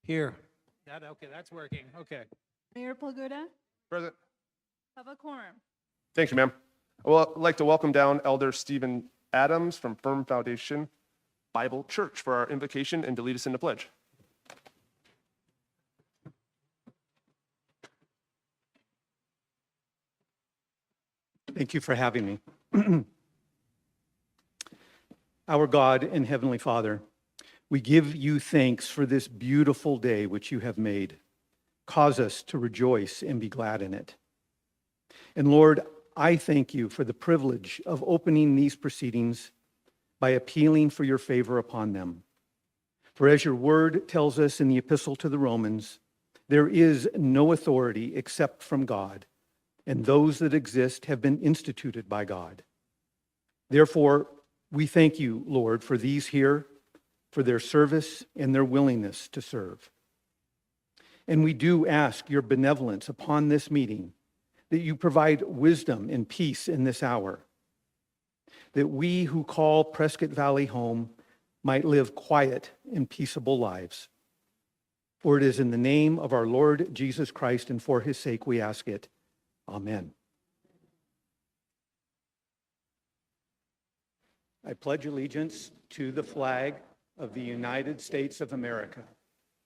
Here. Okay, that's working. Okay. Mayor Palguda, Present. have a quorum. Thank you, ma'am. I would like to welcome down Elder Stephen Adams from Firm Foundation Bible Church for our invocation and to lead us in the pledge. Thank you for having me. Our God and Heavenly Father, we give you thanks for this beautiful day which you have made. Cause us to rejoice and be glad in it. And Lord, I thank you for the privilege of opening these proceedings by appealing for your favor upon them. For as your word tells us in the epistle to the Romans, there is no authority except from God, and those that exist have been instituted by God. Therefore, we thank you, Lord, for these here, for their service and their willingness to serve. And we do ask your benevolence upon this meeting, that you provide wisdom and peace in this hour, that we who call Prescott Valley home might live quiet and peaceable lives. For it is in the name of our Lord Jesus Christ and for his sake we ask it. Amen. I pledge allegiance to the flag of the United States of America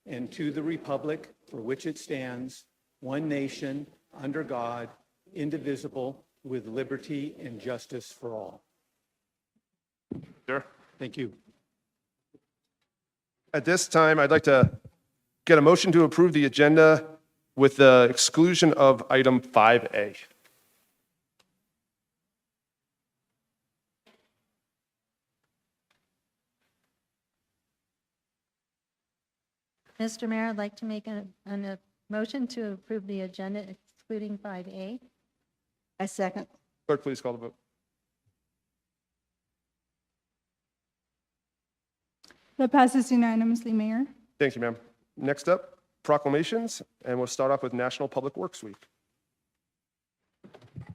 and to the republic for which it stands, one nation, under God, indivisible, with liberty and justice for all. Sure. Thank you. At this time, I'd like to get a motion to approve the agenda with the exclusion of item 5A. Mr. Mayor, I'd like to make a motion to approve the agenda excluding 5A. I second. Clerk, please call the vote. That passes unanimously, Mayor. Thank you, ma'am. Next up, proclamations, and we'll start off with National Public Works Week.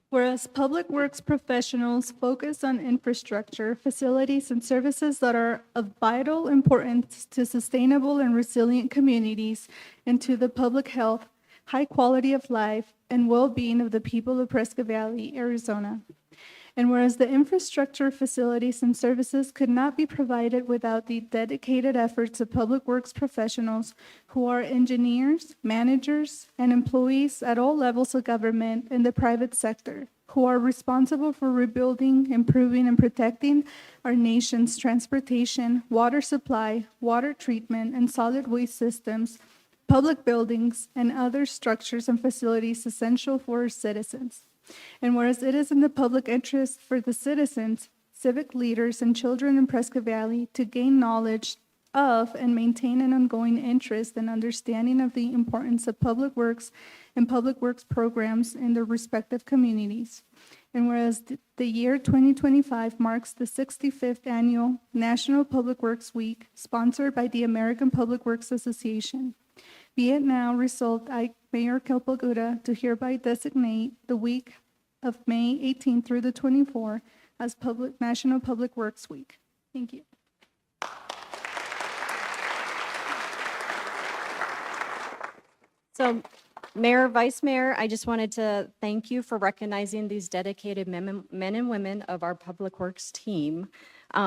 Whereas public works professionals focus on infrastructure, facilities, and services that are of vital importance to sustainable and resilient communities and to the public health, high quality of life, and well-being of the people of Prescott Valley, Arizona. And whereas the infrastructure, facilities, and services could not be provided without the dedicated efforts of public works professionals who are engineers, managers, and employees at all levels of government and the private sector, who are responsible for rebuilding, improving, and protecting our nation's transportation, water supply, water treatment, and solid waste systems, public buildings, and other structures and facilities essential for our citizens. And whereas it is in the public interest for the citizens, civic leaders, and children in Prescott Valley to gain knowledge of and maintain an ongoing interest and understanding of the importance of public works and public works programs in their respective communities. And whereas the year 2025 marks the 65th annual National Public Works Week, sponsored by the American Public Works Association. Be it now resolved, I, Mayor Palguda, to hereby designate the week of May 18th through the 24th as National Public Works Week. Thank you. So, Mayor, Vice Mayor, I just wanted to thank you for recognizing these dedicated men and women of our Public Works team.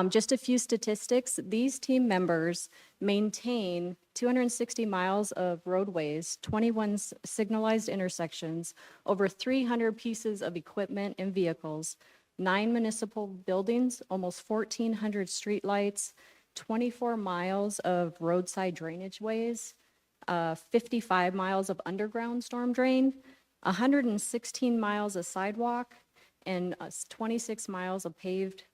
Just a few statistics. These team members maintain 260 miles of roadways, 21 signalized intersections, over 300 pieces of equipment and vehicles, 9 municipal buildings, almost 1,400 streetlights, 24 miles of roadside drainage ways, 55 miles of underground storm drain, 116 miles of sidewalk, and 26 miles of paved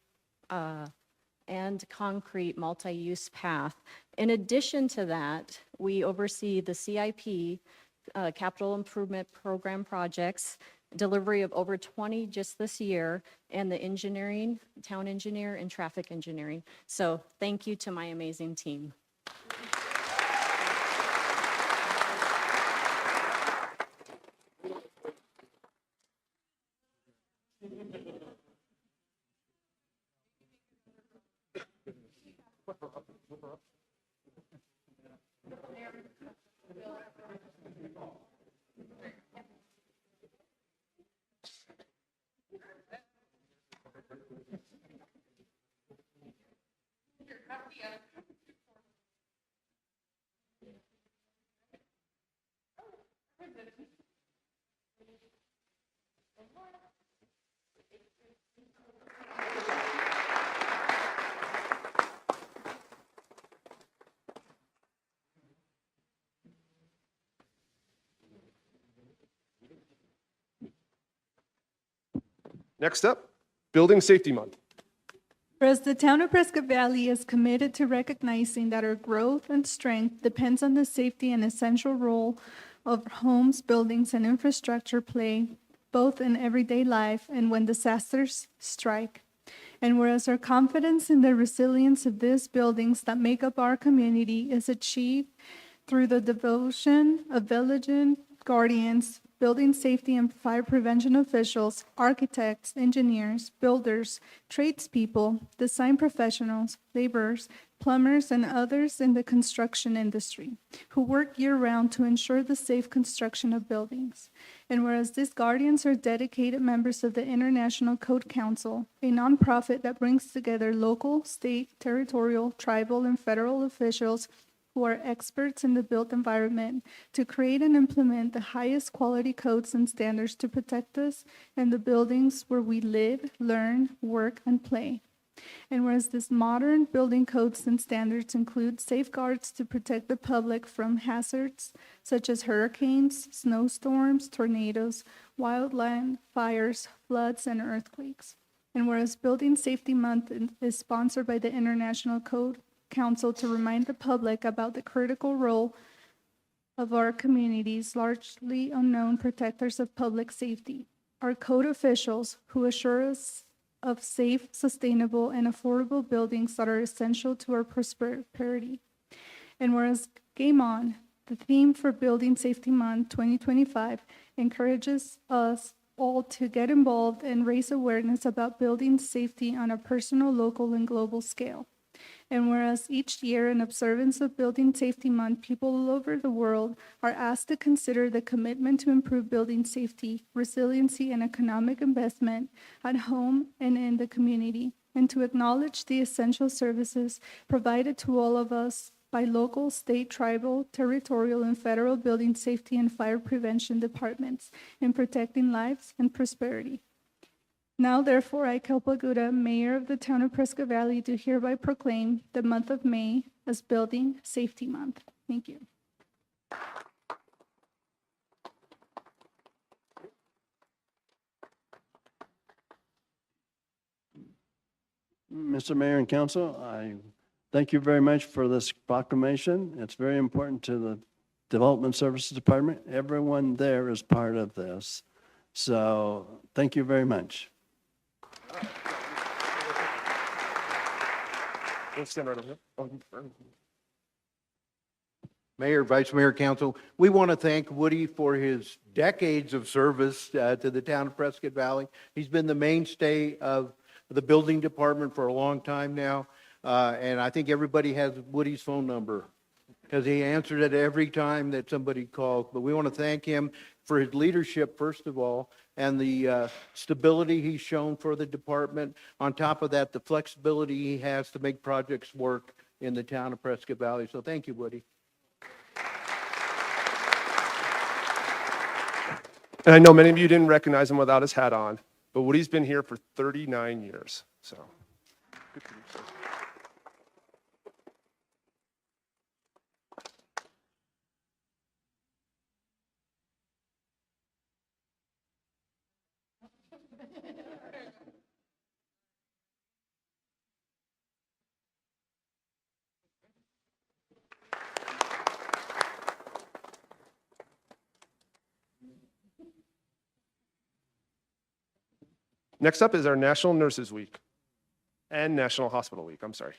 and concrete multi-use path. In addition to that, we oversee the CIP, Capital Improvement Program projects, delivery of over 20 just this year, and the engineering, town engineer, and traffic engineering. So thank you to my amazing team. Next up, Building Safety Month. Whereas the town of Prescott Valley is committed to recognizing that our growth and strength depends on the safety and essential role of homes, buildings, and infrastructure play both in everyday life and when disasters strike. And whereas our confidence in the resilience of these buildings that make up our community is achieved through the devotion of vigilant guardians, building safety and fire prevention officials, architects, engineers, builders, tradespeople, design professionals, laborers, plumbers, and others in the construction industry who work year-round to ensure the safe construction of buildings. And whereas these guardians are dedicated members of the International Code Council, a nonprofit that brings together local, state, territorial, tribal, and federal officials who are experts in the built environment to create and implement the highest quality codes and standards to protect us and the buildings where we live, learn, work, and play. And whereas these modern building codes and standards include safeguards to protect the public from hazards such as hurricanes, snowstorms, tornadoes, wildland fires, floods, and earthquakes. And whereas Building Safety Month is sponsored by the International Code Council to remind the public about the critical role of our community's largely unknown protectors of public safety, our code officials who assure us of safe, sustainable, and affordable buildings that are essential to our prosperity. And whereas Game On, the theme for Building Safety Month 2025, encourages us all to get involved and raise awareness about building safety on a personal, local, and global scale. And whereas each year in observance of Building Safety Month, people all over the world are asked to consider the commitment to improve building safety, resiliency, and economic investment at home and in the community, and to acknowledge the essential services provided to all of us by local, state, tribal, territorial, and federal building safety and fire prevention departments in protecting lives and prosperity. Now, therefore, I, Kelpa Gouda, Mayor of the town of Prescott Valley, do hereby proclaim the month of May as Building Safety Month. Thank you. Mr. Mayor and Council, I thank you very much for this proclamation. It's very important to the Development Services Department. Everyone there is part of this. So thank you very much. We'll stand right over here. Oh, Mayor, Vice Mayor, Council, we want to thank Woody for his decades of service to the town of Prescott Valley. He's been the mainstay of the building department for a long time now, and I think everybody has Woody's phone number because he answered it every time that somebody called. But we want to thank him for his leadership, first of all, and the stability he's shown for the department. On top of that, the flexibility he has to make projects work in the town of Prescott Valley. So thank you, Woody. And I know many of you didn't recognize him without his hat on, but Woody's been here for 39 years. So, good for you, sir. Next up is our National Nurses Week and National Hospital Week. I'm sorry.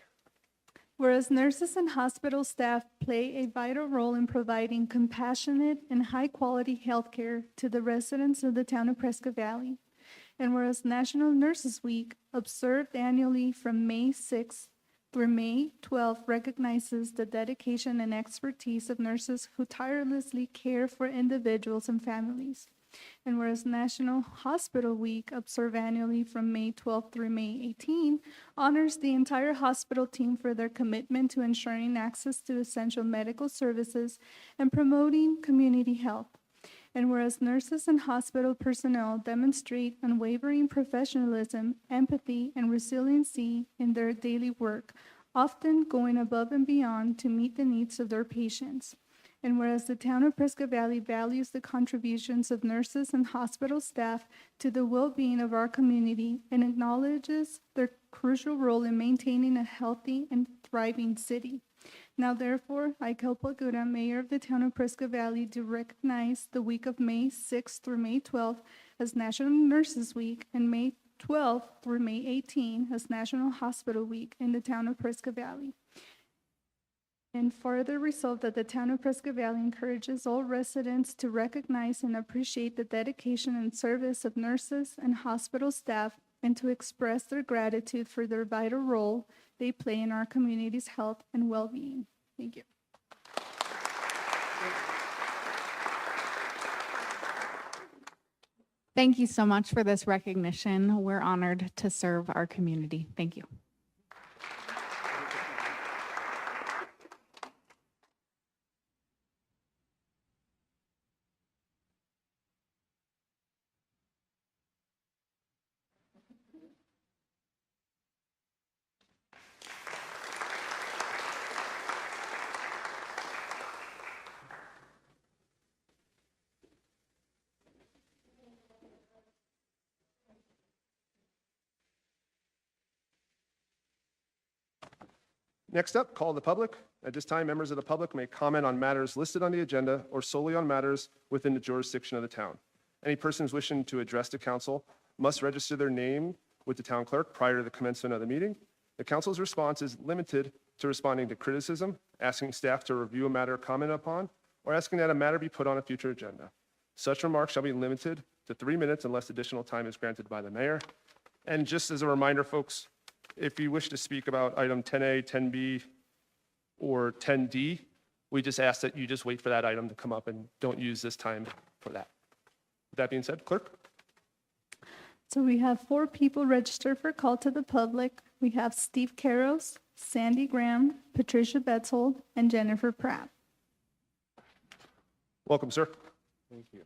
Whereas nurses and hospital staff play a vital role in providing compassionate and high-quality health care to the residents of the town of Prescott Valley. And whereas National Nurses Week, observed annually from May 6th through May 12th, recognizes the dedication and expertise of nurses who tirelessly care for individuals and families. And whereas National Hospital Week, observed annually from May 12th through May 18, honors the entire hospital team for their commitment to ensuring access to essential medical services and promoting community health. And whereas nurses and hospital personnel demonstrate unwavering professionalism, empathy, and resiliency in their daily work, often going above and beyond to meet the needs of their patients. And whereas the town of Prescott Valley values the contributions of nurses and hospital staff to the well-being of our community and acknowledges their crucial role in maintaining a healthy and thriving city. Now therefore, I, Kelpa Gura, Mayor of the town of Prescott Valley, do recognize the week of May 6th through May 12th as National Nurses Week and May 12th through May 18th as National Hospital Week in the town of Prescott Valley. And further resolved that the town of Prescott Valley encourages all residents to recognize and appreciate the dedication and service of nurses and hospital staff and to express their gratitude for their vital role they play in our community's health and well-being. Thank you. Thank you so much for this recognition. We're honored to serve our community. Thank you. Next up, call of the public. At this time, members of the public may comment on matters listed on the agenda or solely on matters within the jurisdiction of the town. Any persons wishing to address the council must register their name with the town clerk prior to the commencement of the meeting. The council's response is limited to responding to criticism, asking staff to review a matter commented upon, or asking that a matter be put on a future agenda. Such remarks shall be limited to 3 minutes unless additional time is granted by the mayor. And just as a reminder, folks, if you wish to speak about item 10A, 10B, or 10D, we just ask that you just wait for that item to come up and don't use this time for that. With that being said, clerk? So we have 4 people registered for call to the public. We have Steve Caros, Sandy Graham, Patricia Betzold, and Jennifer Pratt. Welcome, sir. Thank you.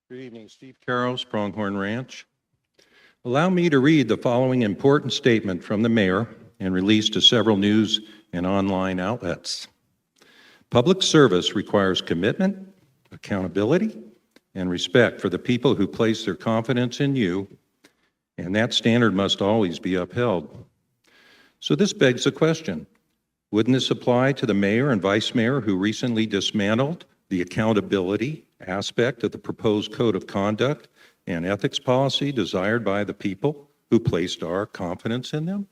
Good evening, Steve Carroll, Pronghorn Ranch. Allow me to read the following important statement from the mayor and released to several news and online outlets. Public service requires commitment, accountability, and respect for the people who place their confidence in you, and that standard must always be upheld. So this begs the question, wouldn't this apply to the mayor and vice mayor who recently dismantled the accountability aspect of the proposed code of conduct and ethics policy desired by the people who placed our confidence in them?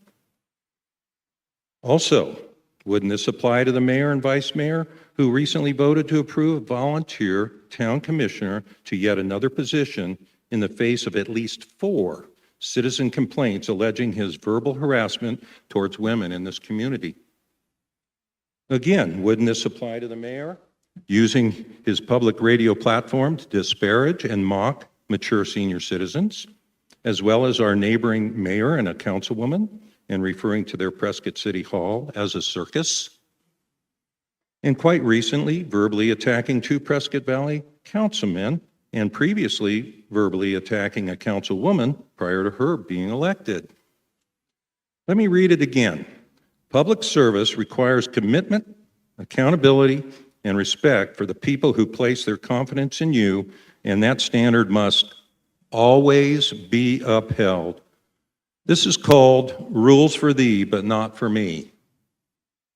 Also, wouldn't this apply to the mayor and vice mayor who recently voted to approve a volunteer town commissioner to yet another position in the face of at least 4 citizen complaints alleging his verbal harassment towards women in this community? Again, wouldn't this apply to the mayor using his public radio platform to disparage and mock mature senior citizens, as well as our neighboring mayor and a councilwoman, and referring to their Prescott City Hall as a circus? And quite recently, verbally attacking 2 Prescott Valley councilmen, and previously verbally attacking a councilwoman prior to her being elected. Let me read it again. Public service requires commitment, accountability, and respect for the people who place their confidence in you, and that standard must always be upheld. This is called rules for thee, but not for me.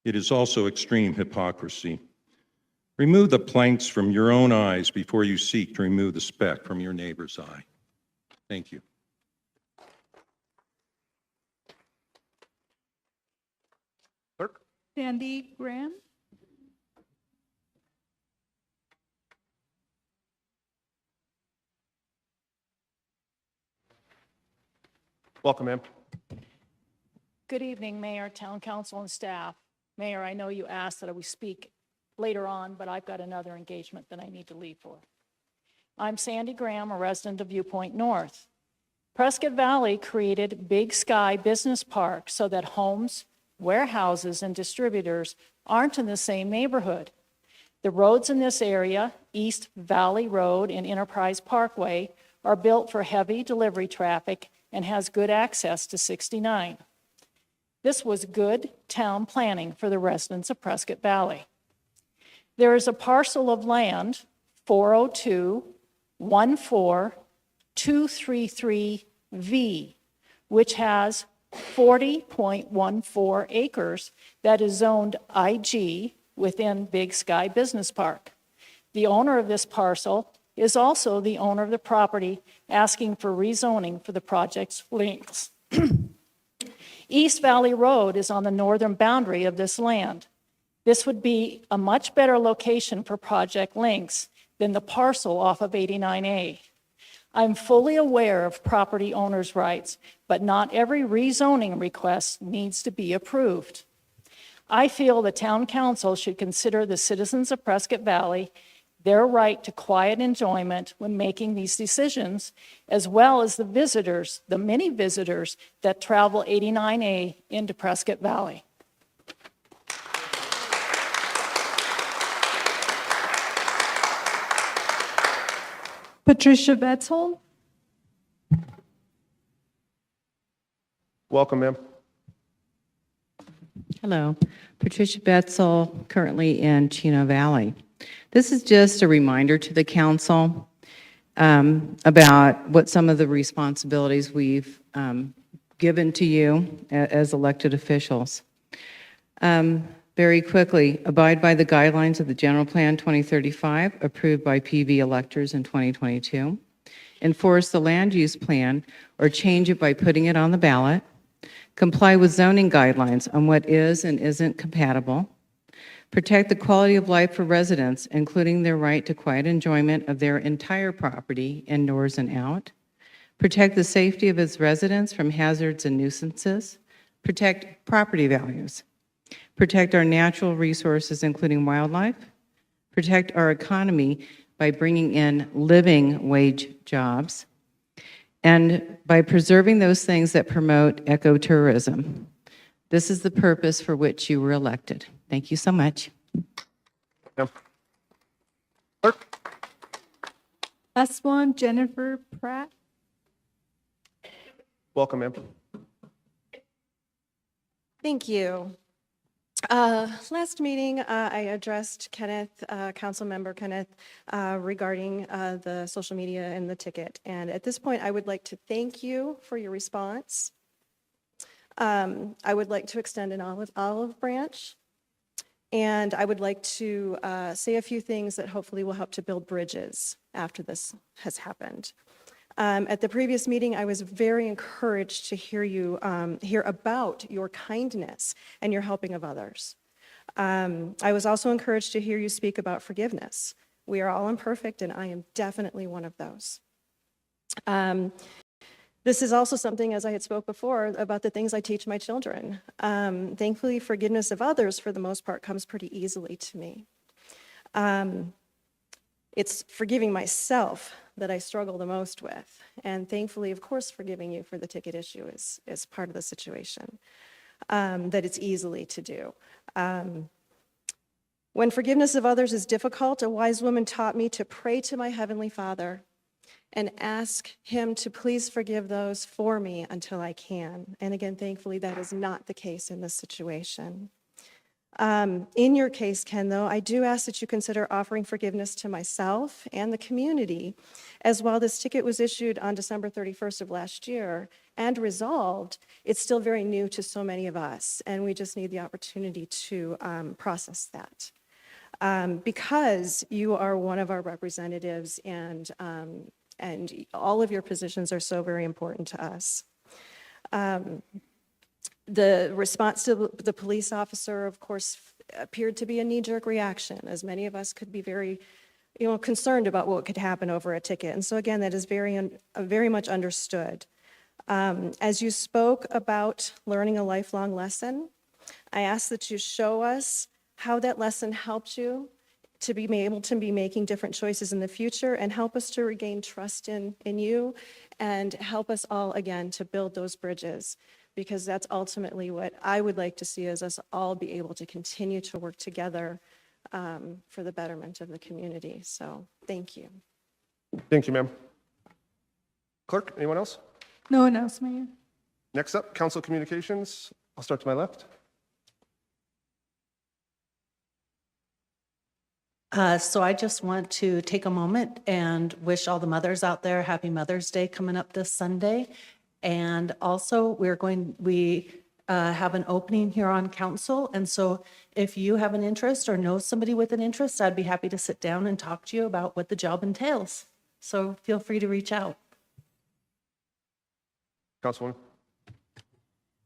It is also extreme hypocrisy. Remove the planks from your own eyes before you seek to remove the speck from your neighbor's eye. Thank you. Clerk? Sandy Graham. Welcome, ma'am. Good evening, Mayor, Town Council, and staff. Mayor, I know you asked that we speak later on, but I've got another engagement that I need to leave for. I'm Sandy Graham, a resident of Viewpoint North. Prescott Valley created Big Sky Business Park so that homes, warehouses, and distributors aren't in the same neighborhood. The roads in this area, East Valley Road and Enterprise Parkway, are built for heavy delivery traffic and has good access to 69. This was good town planning for the residents of Prescott Valley. There is a parcel of land, 402-14233V, which has 40.14 acres that is zoned IG within Big Sky Business Park. The owner of this parcel is also the owner of the property asking for rezoning for the project's Lynx. East Valley Road is on the northern boundary of this land. This would be a much better location for Project Lynx than the parcel off of 89A. I'm fully aware of property owners' rights, but not every rezoning request needs to be approved. I feel the town council should consider the citizens of Prescott Valley their right to quiet enjoyment when making these decisions, as well as the visitors, the many visitors that travel 89A into Prescott Valley. Patricia Betzel. Welcome, ma'am. Hello, Patricia Betzel, currently in Chino Valley. This is just a reminder to the council about what some of the responsibilities we've given to you as elected officials. Very quickly, abide by the guidelines of the General Plan 2035, approved by PV electors in 2022. Enforce the land use plan or change it by putting it on the ballot. Comply with zoning guidelines on what is and isn't compatible. Protect the quality of life for residents, including their right to quiet enjoyment of their entire property, indoors and out. Protect the safety of its residents from hazards and nuisances. Protect property values. Protect our natural resources, including wildlife. Protect our economy by bringing in living wage jobs. And by preserving those things that promote ecotourism. This is the purpose for which you were elected. Thank you so much. Yep. Clerk? Last one, Jennifer Pratt. Welcome, ma'am. Thank you. Last meeting, I addressed Kenneth, Councilmember Kenneth, regarding the social media and the ticket. And at this point, I would like to thank you for your response. I would like to extend an olive branch. And I would like to say a few things that hopefully will help to build bridges after this has happened. At the previous meeting, I was very encouraged to hear about your kindness and your helping of others. I was also encouraged to hear you speak about forgiveness. We are all imperfect, and I am definitely one of those. This is also something, as I had spoke before, about the things I teach my children. Thankfully, forgiveness of others, for the most part, comes pretty easily to me. It's forgiving myself that I struggle the most with. And thankfully, of course, forgiving you for the ticket issue is part of the situation, that it's easily to do. When forgiveness of others is difficult, a wise woman taught me to pray to my Heavenly Father and ask Him to please forgive those for me until I can. And again, thankfully, that is not the case in this situation. In your case, Ken, though, I do ask that you consider offering forgiveness to myself and the community, as while this ticket was issued on December 31st of last year and resolved, it's still very new to so many of us, and we just need the opportunity to process that. Because you are one of our representatives, and all of your positions are so very important to us. The response to the police officer, of course, appeared to be a knee-jerk reaction, as many of us could be very, concerned about what could happen over a ticket. And so again, that is very much understood. As you spoke about learning a lifelong lesson, I ask that you show us how that lesson helped you to be able to be making different choices in the future, and help us to regain trust in you, and help us all, again, to build those bridges. Because that's ultimately what I would like to see, is us all be able to continue to work together for the betterment of the community. So thank you. Thank you, ma'am. Clerk, anyone else? No one else, Mayor. Next up, council communications. I'll start to my left. So I just want to take a moment and wish all the mothers out there happy Mother's Day coming up this Sunday. And also we have an opening here on council. And so if you have an interest or know somebody with an interest, I'd be happy to sit down and talk to you about what the job entails. So feel free to reach out. Councilwoman.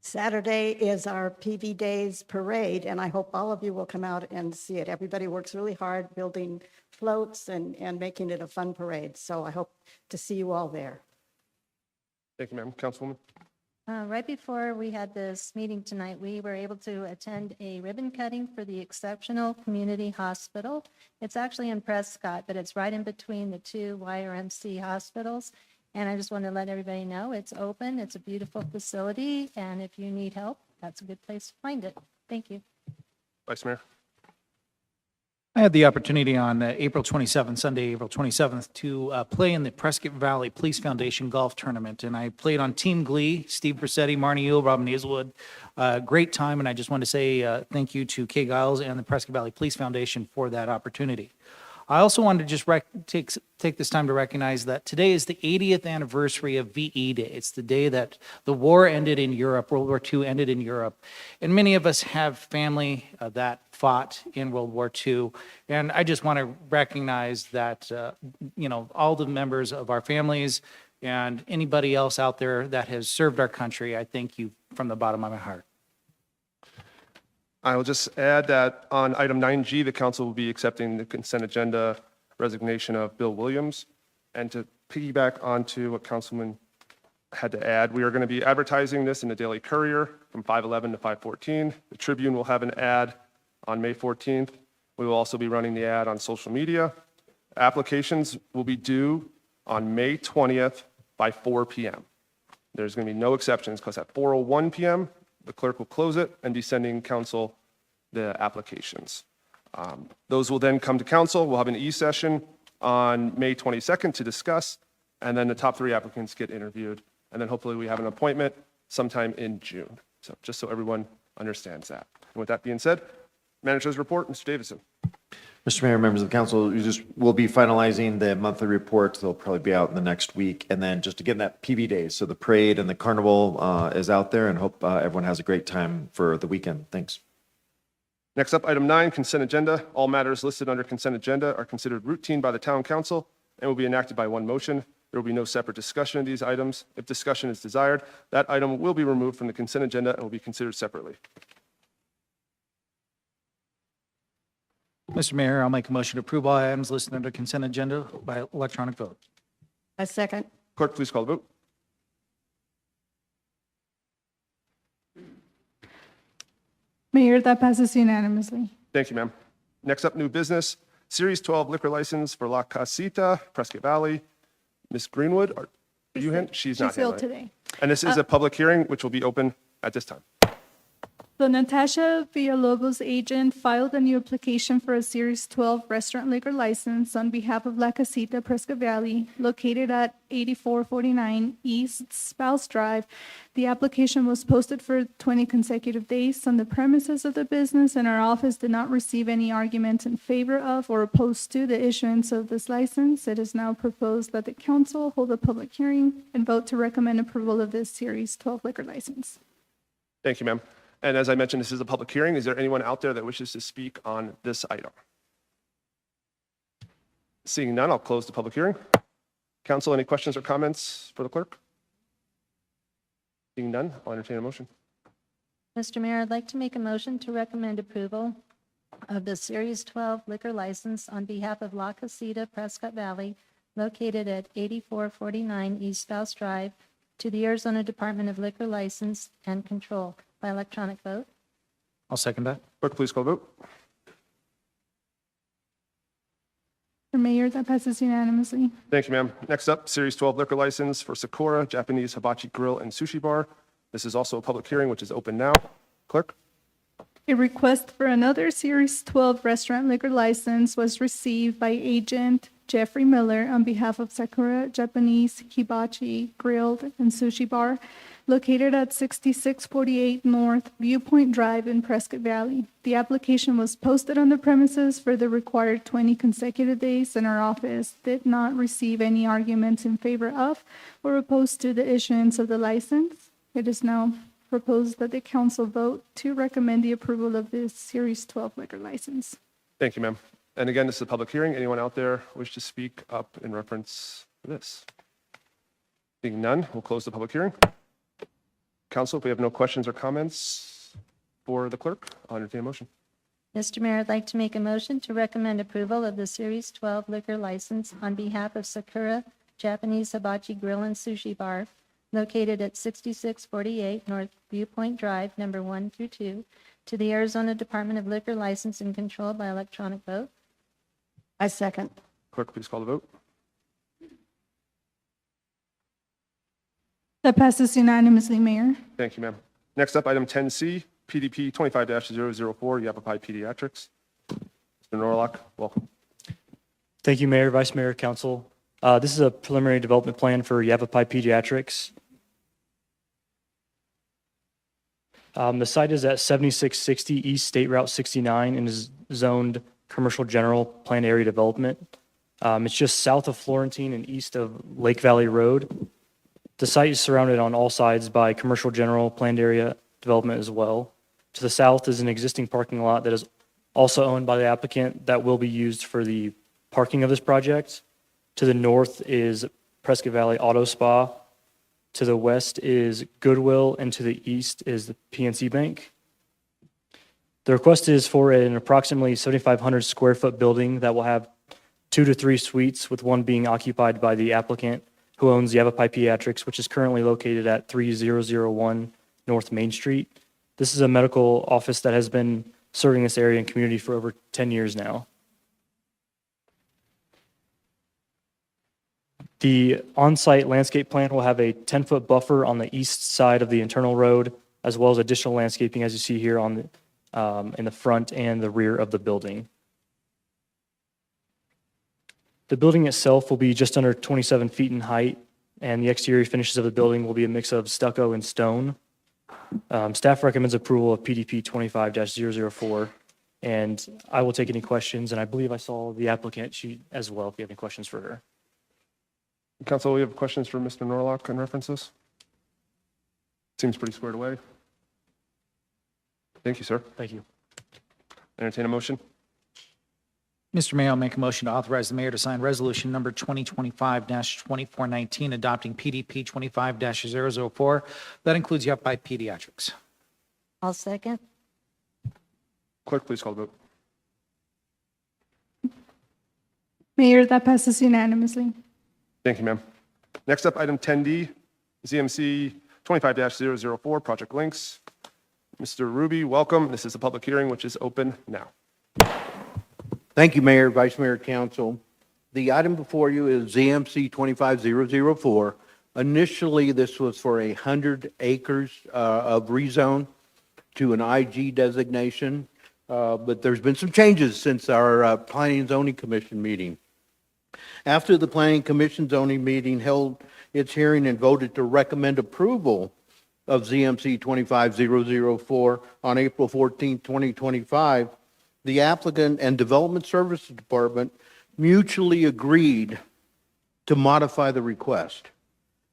Saturday is our PV Days parade, and I hope all of you will come out and see it. Everybody works really hard building floats and making it a fun parade. So I hope to see you all there. Thank you, ma'am. Councilwoman. Right before we had this meeting tonight, we were able to attend a ribbon cutting for the Exceptional Community Hospital. It's actually in Prescott, but it's right in between the two YRMC hospitals. And I just want to let everybody know it's open. It's a beautiful facility. And if you need help, that's a good place to find it. Thank you. Vice Mayor. I had the opportunity on April 27th, Sunday, April 27th, to play in the Prescott Valley Police Foundation Golf Tournament. And I played on Team Glee, Steve Brissetti, Marnie Ewell, Robin Hazelwood. Great time. And I just want to say thank you to Kay Giles and the Prescott Valley Police Foundation for that opportunity. I also wanted to just take this time to recognize that today is the 80th anniversary of VE Day. It's the day that the war ended in Europe, World War II ended in Europe. And many of us have family that fought in World War II. And I just want to recognize that, all the members of our families and anybody else out there that has served our country, I thank you from the bottom of my heart. I will just add that on item 9G, the council will be accepting the consent agenda resignation of Bill Williams. And to piggyback onto what Councilman had to add, we are going to be advertising this in the Daily Courier from 5:11 to 5:14. The Tribune will have an ad on May 14th. We will also be running the ad on social media. Applications will be due on May 20th by 4 p.m. There's going to be no exceptions because at 4:01 p.m., the clerk will close it and be sending council the applications. Those will then come to council. We'll have an e-session on May 22nd to discuss, and then the top 3 applicants get interviewed. And then hopefully we have an appointment sometime in June. So just so everyone understands that. And with that being said, manager's report, Mr. Davidson. Mr. Mayor, members of the council, we'll be finalizing the monthly reports. They'll probably be out in the next week. And then just again, that PV Days. So the parade and the carnival is out there, and hope everyone has a great time for the weekend. Thanks. Next up, item 9, consent agenda. All matters listed under consent agenda are considered routine by the town council and will be enacted by one motion. There will be no separate discussion of these items. If discussion is desired, that item will be removed from the consent agenda and will be considered separately. Mr. Mayor, I'll make a motion to approve all items listed under consent agenda by electronic vote. A second. Clerk, please call the vote. Mayor, that passes unanimously. Thank you, ma'am. Next up, new business. Series 12 liquor license for La Casita, Prescott Valley. Ms. Greenwood, are you in? She's not ill here. today. And this is a public hearing, which will be open at this time. So Natasha Villalobos' agent filed a new application for a Series 12 restaurant liquor license on behalf of La Casita, Prescott Valley, located at 8449 East Spouse Drive. The application was posted for 20 consecutive days on the premises of the business, and our office did not receive any arguments in favor of or opposed to the issuance of this license. It is now proposed that the council hold a public hearing and vote to recommend approval of this Series 12 liquor license. Thank you, ma'am. And as I mentioned, this is a public hearing. Is there anyone out there that wishes to speak on this item? Seeing none, I'll close the public hearing. Council, any questions or comments for the clerk? Seeing none, I'll entertain a motion. Mr. Mayor, I'd like to make a motion to recommend approval of the Series 12 liquor license on behalf of La Casita, Prescott Valley, located at 8449 East Spouse Drive, to the Arizona Department of Liquor License and Control by electronic vote. I'll second that. Clerk, please call the vote. Mr. Mayor, that passes unanimously. Thank you, ma'am. Next up, Series 12 liquor license for Sakura Japanese Hibachi Grill and Sushi Bar. This is also a public hearing, which is open now. Clerk? A request for another Series 12 restaurant liquor license was received by agent Jeffrey Miller on behalf of Sakura Japanese Hibachi Grilled and Sushi Bar located at 6648 North Viewpoint Drive in Prescott Valley. The application was posted on the premises for the required 20 consecutive days, and our office did not receive any arguments in favor of or opposed to the issuance of the license. It is now proposed that the council vote to recommend the approval of this Series 12 liquor license. Thank you, ma'am. And again, this is a public hearing. Anyone out there wish to speak up in reference to this? Seeing none, we'll close the public hearing. Council, if we have no questions or comments for the clerk, I'll entertain a motion. Mr. Mayor, I'd like to make a motion to recommend approval of the Series 12 liquor license on behalf of Sakura Japanese Hibachi Grill and Sushi Bar located at 6648 North Viewpoint Drive, number 1 through 2, to the Arizona Department of Liquor License and Control by electronic vote. I second. Clerk, please call the vote. That passes unanimously, Mayor. Thank you, ma'am. Next up, item 10C, PDP 25-004, Yavapai Pediatrics. Mr. Norlock, welcome. Thank you, Mayor, Vice Mayor, Council. This is a preliminary development plan for Yavapai Pediatrics. The site is at 7660 East State Route 69 and is zoned Commercial General Planned Area Development. It's just south of Florentine and east of Lake Valley Road. The site is surrounded on all sides by Commercial General Planned Area Development as well. To the south is an existing parking lot that is also owned by the applicant that will be used for the parking of this project. To the north is Prescott Valley Auto Spa. To the west is Goodwill, and to the east is the PNC Bank. The request is for an approximately 7,500 square foot building that will have 2 to 3 suites, with one being occupied by the applicant, who owns Yavapai Pediatrics, which is currently located at 3001 North Main Street. This is a medical office that has been serving this area and community for over 10 years now. The on-site landscape plan will have a 10-foot buffer on the east side of the internal road, as well as additional landscaping, as you see here on the, in the front and the rear of the building. The building itself will be just under 27 feet in height, and the exterior finishes of the building will be a mix of stucco and stone. Staff recommends approval of PDP 25-004, and I will take any questions, and I believe I saw the applicant sheet as well, if you have any questions for her. Council, we have questions for Mr. Norlock in references? Seems pretty squared away. Thank you, sir. Thank you. Entertain a motion. Mr. Mayor, I'll make a motion to authorize the mayor to sign resolution number 2025-2419, adopting PDP 25-004. That includes Yavapai Pediatrics. I'll second. Clerk, please call the vote. Mayor, that passes unanimously. Thank you, ma'am. Next up, item 10D, ZMC 25-004, Project Lynx. Mr. Ruby, welcome. This is a public hearing, which is open now. Thank you, Mayor, Vice Mayor, Council. The item before you is ZMC 25004. Initially, this was for 100 acres of rezone to an IG designation, but there's been some changes since our Planning and Zoning Commission meeting. After the Planning Commission zoning meeting held its hearing and voted to recommend approval of ZMC 25004 on April 14, 2025, the applicant and Development Services Department mutually agreed to modify the request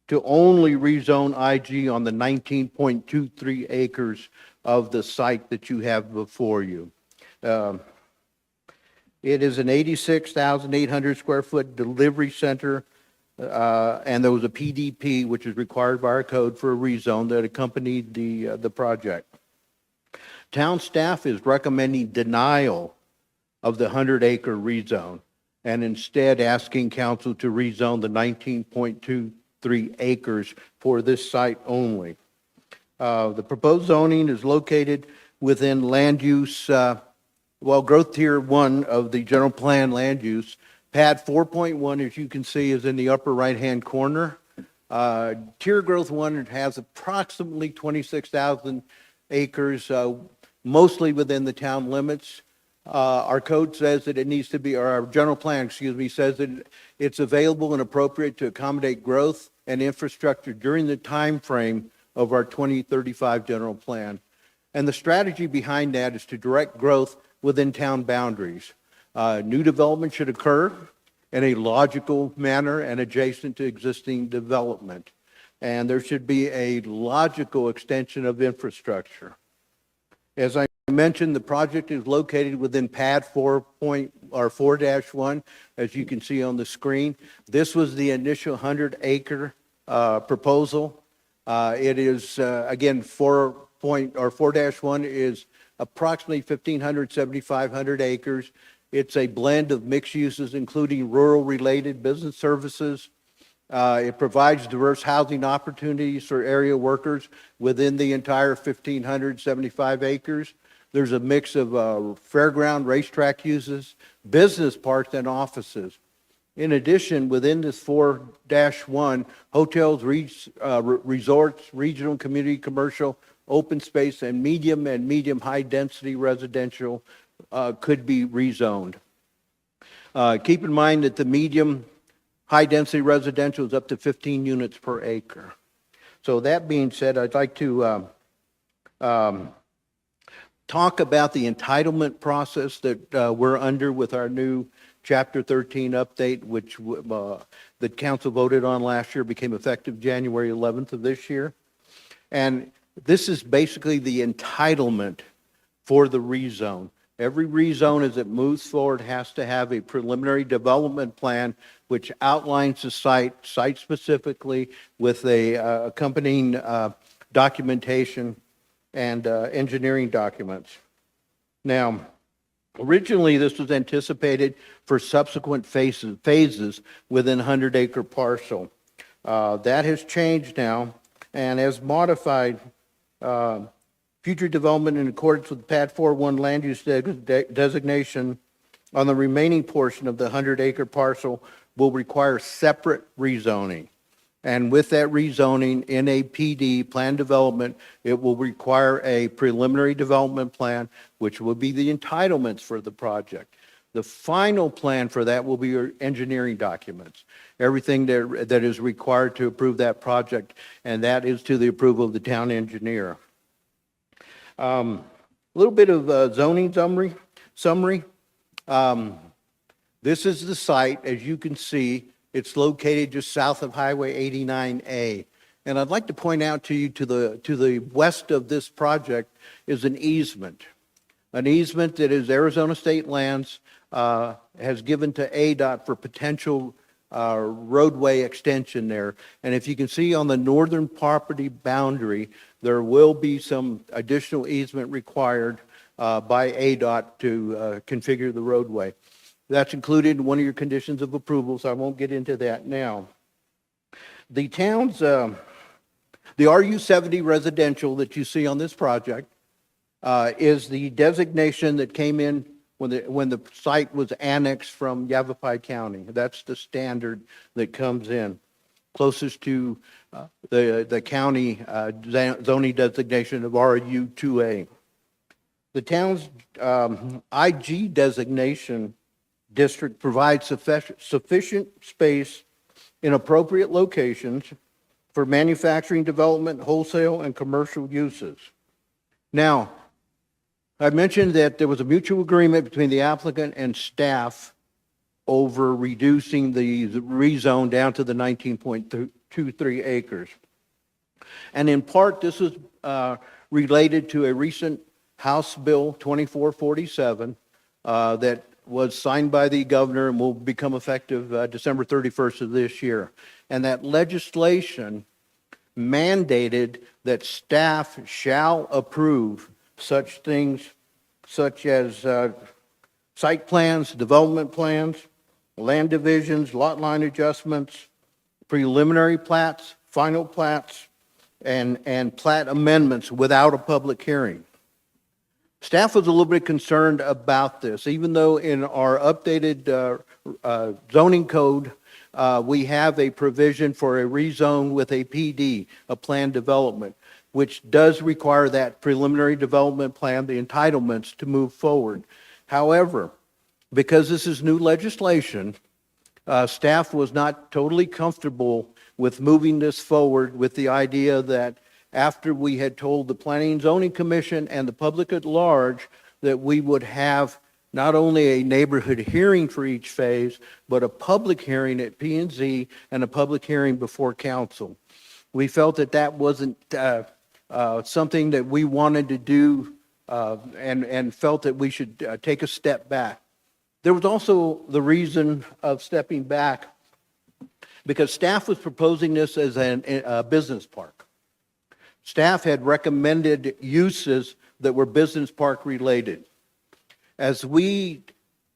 to only rezone IG on the 19.23 acres of the site that you have before you. It is an 86,800 square foot delivery center, and there was a PDP, which is required by our code for a rezone, that accompanied the project. Town staff is recommending denial of the 100-acre rezone and instead asking council to rezone the 19.23 acres for this site only. The proposed zoning is located within land use, growth tier 1 of the general plan land use. Pad 4.1, as you can see, is in the upper right-hand corner. Tier growth 1 has approximately 26,000 acres, mostly within the town limits. Our code says that it needs to be, or our general plan, excuse me, says that it's available and appropriate to accommodate growth and infrastructure during the time frame of our 2035 general plan. And the strategy behind that is to direct growth within town boundaries. New development should occur in a logical manner and adjacent to existing development. And there should be a logical extension of infrastructure. As I mentioned, the project is located within pad 4.4-1, as you can see on the screen. This was the initial 100-acre proposal. It is, again, 4.1 is approximately 1,500, 7,500 acres. It's a blend of mixed uses, including rural-related business services. It provides diverse housing opportunities for area workers within the entire 1,575 acres. There's a mix of fairground, racetrack uses, business parks, and offices. In addition, within this 4-1, hotels, resorts, regional, community, commercial, open space, and medium high density residential could be rezoned. Keep in mind that the medium high density residential is up to 15 units per acre. So that being said, I'd like to talk about the entitlement process that we're under with our new Chapter 13 update, which the council voted on last year, became effective January 11th of this year. And this is basically the entitlement for the rezone. Every rezone as it moves forward has to have a preliminary development plan which outlines the site specifically with a accompanying documentation and engineering documents. Now, originally this was anticipated for subsequent phases within 100-acre parcel. That has changed now, and as modified, future development in accordance with PAD 4.1 land use designation on the remaining portion of the 100-acre parcel will require separate rezoning. And with that rezoning in a PD, plan development, it will require a preliminary development plan, which will be the entitlements for the project. The final plan for that will be your engineering documents, everything that is required to approve that project, and that is to the approval of the town engineer. A little bit of zoning summary. This is the site, as you can see. It's located just south of Highway 89A. And I'd like to point out to you to the west of this project is an easement that is Arizona State Lands has given to ADOT for potential roadway extension there. And if you can see on the northern property boundary, there will be some additional easement required by ADOT to configure the roadway. That's included in one of your conditions of approval, so I won't get into that now. The town's, the RU70 residential that you see on this project is the designation that came in when the site was annexed from Yavapai County. That's the standard that comes in, closest to the county zoning designation of RU2A. The town's IG designation district provides sufficient space in appropriate locations for manufacturing, development, wholesale, and commercial uses. Now, I mentioned that there was a mutual agreement between the applicant and staff over reducing the rezone down to the 19.23 acres. And in part, this is related to a recent House Bill 2447 that was signed by the governor and will become effective December 31st of this year. And that legislation mandated that staff shall approve such things such as site plans, development plans, land divisions, lot line adjustments, preliminary plats, final plats, and plat amendments without a public hearing. Staff was a little bit concerned about this, even though in our updated zoning code, we have a provision for a rezone with a PD, a planned development, which does require that preliminary development plan, the entitlements, to move forward. However, because this is new legislation, staff was not totally comfortable with moving this forward with the idea that after we had told the Planning and Zoning Commission and the public at large that we would have not only a neighborhood hearing for each phase, but a public hearing at P&Z and a public hearing before council. We felt that that wasn't something that we wanted to do and felt that we should take a step back. There was also the reason of stepping back because staff was proposing this as a business park. Staff had recommended uses that were business park related. As we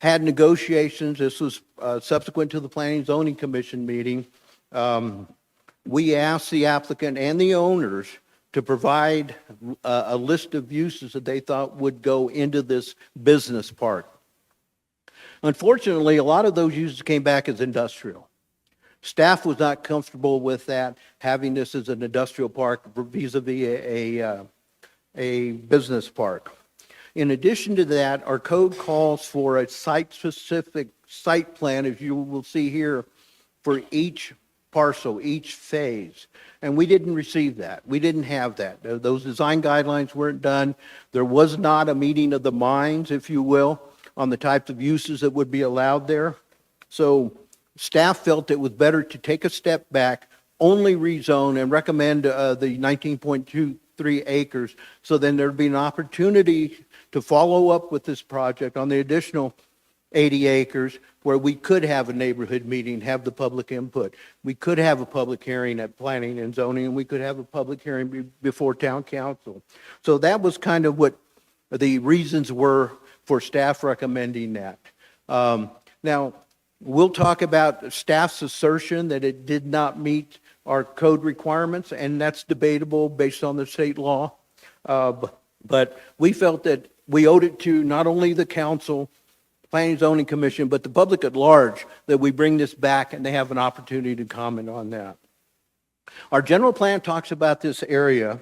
had negotiations, this was subsequent to the Planning and Zoning Commission meeting, we asked the applicant and the owners to provide a list of uses that they thought would go into this business park. Unfortunately, a lot of those uses came back as industrial. Staff was not comfortable with that, having this as an industrial park vis-a-vis a business park. In addition to that, our code calls for a site-specific site plan, as you will see here, for each parcel, each phase. And we didn't receive that. We didn't have that. Those design guidelines weren't done. There was not a meeting of the minds, if you will, on the types of uses that would be allowed there. So staff felt it was better to take a step back, only rezone and recommend the 19.23 acres. So then there'd be an opportunity to follow up with this project on the additional 80 acres where we could have a neighborhood meeting, have the public input. We could have a public hearing at planning and zoning, and we could have a public hearing before town council. So that was kind of what the reasons were for staff recommending that. Now, we'll talk about staff's assertion that it did not meet our code requirements, and that's debatable based on the state law. But we felt that we owed it to not only the council, Planning and Zoning Commission, but the public at large, that we bring this back and they have an opportunity to comment on that. Our general plan talks about this area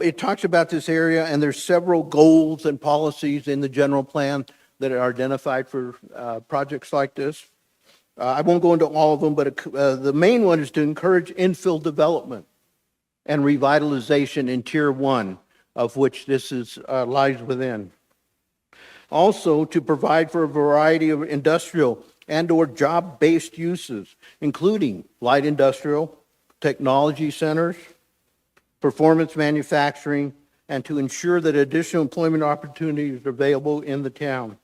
it talks about this area, and there's several goals and policies in the general plan that are identified for projects like this. I won't go into all of them, but the main one is to encourage infill development and revitalization in Tier 1, of which this is lies within. Also, to provide for a variety of industrial and/or job-based uses, including light industrial, technology centers, performance manufacturing, and to ensure that additional employment opportunities are available in the town.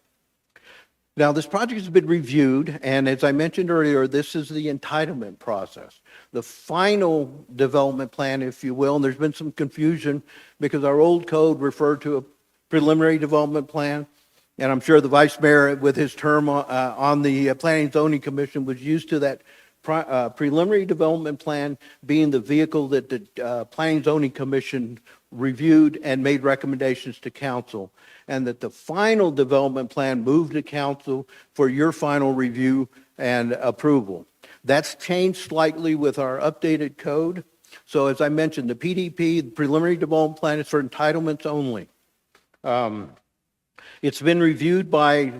Now, this project has been reviewed, and as I mentioned earlier, this is the entitlement process. The final development plan, if you will, and there's been some confusion because our old code referred to a preliminary development plan, and I'm sure the vice mayor with his term on the Planning and Zoning Commission was used to that preliminary development plan being the vehicle that the Planning and Zoning Commission reviewed and made recommendations to council, and that the final development plan moved to council for your final review and approval. That's changed slightly with our updated code. So as I mentioned, the PDP, the preliminary development plan, is for entitlements only. It's been reviewed by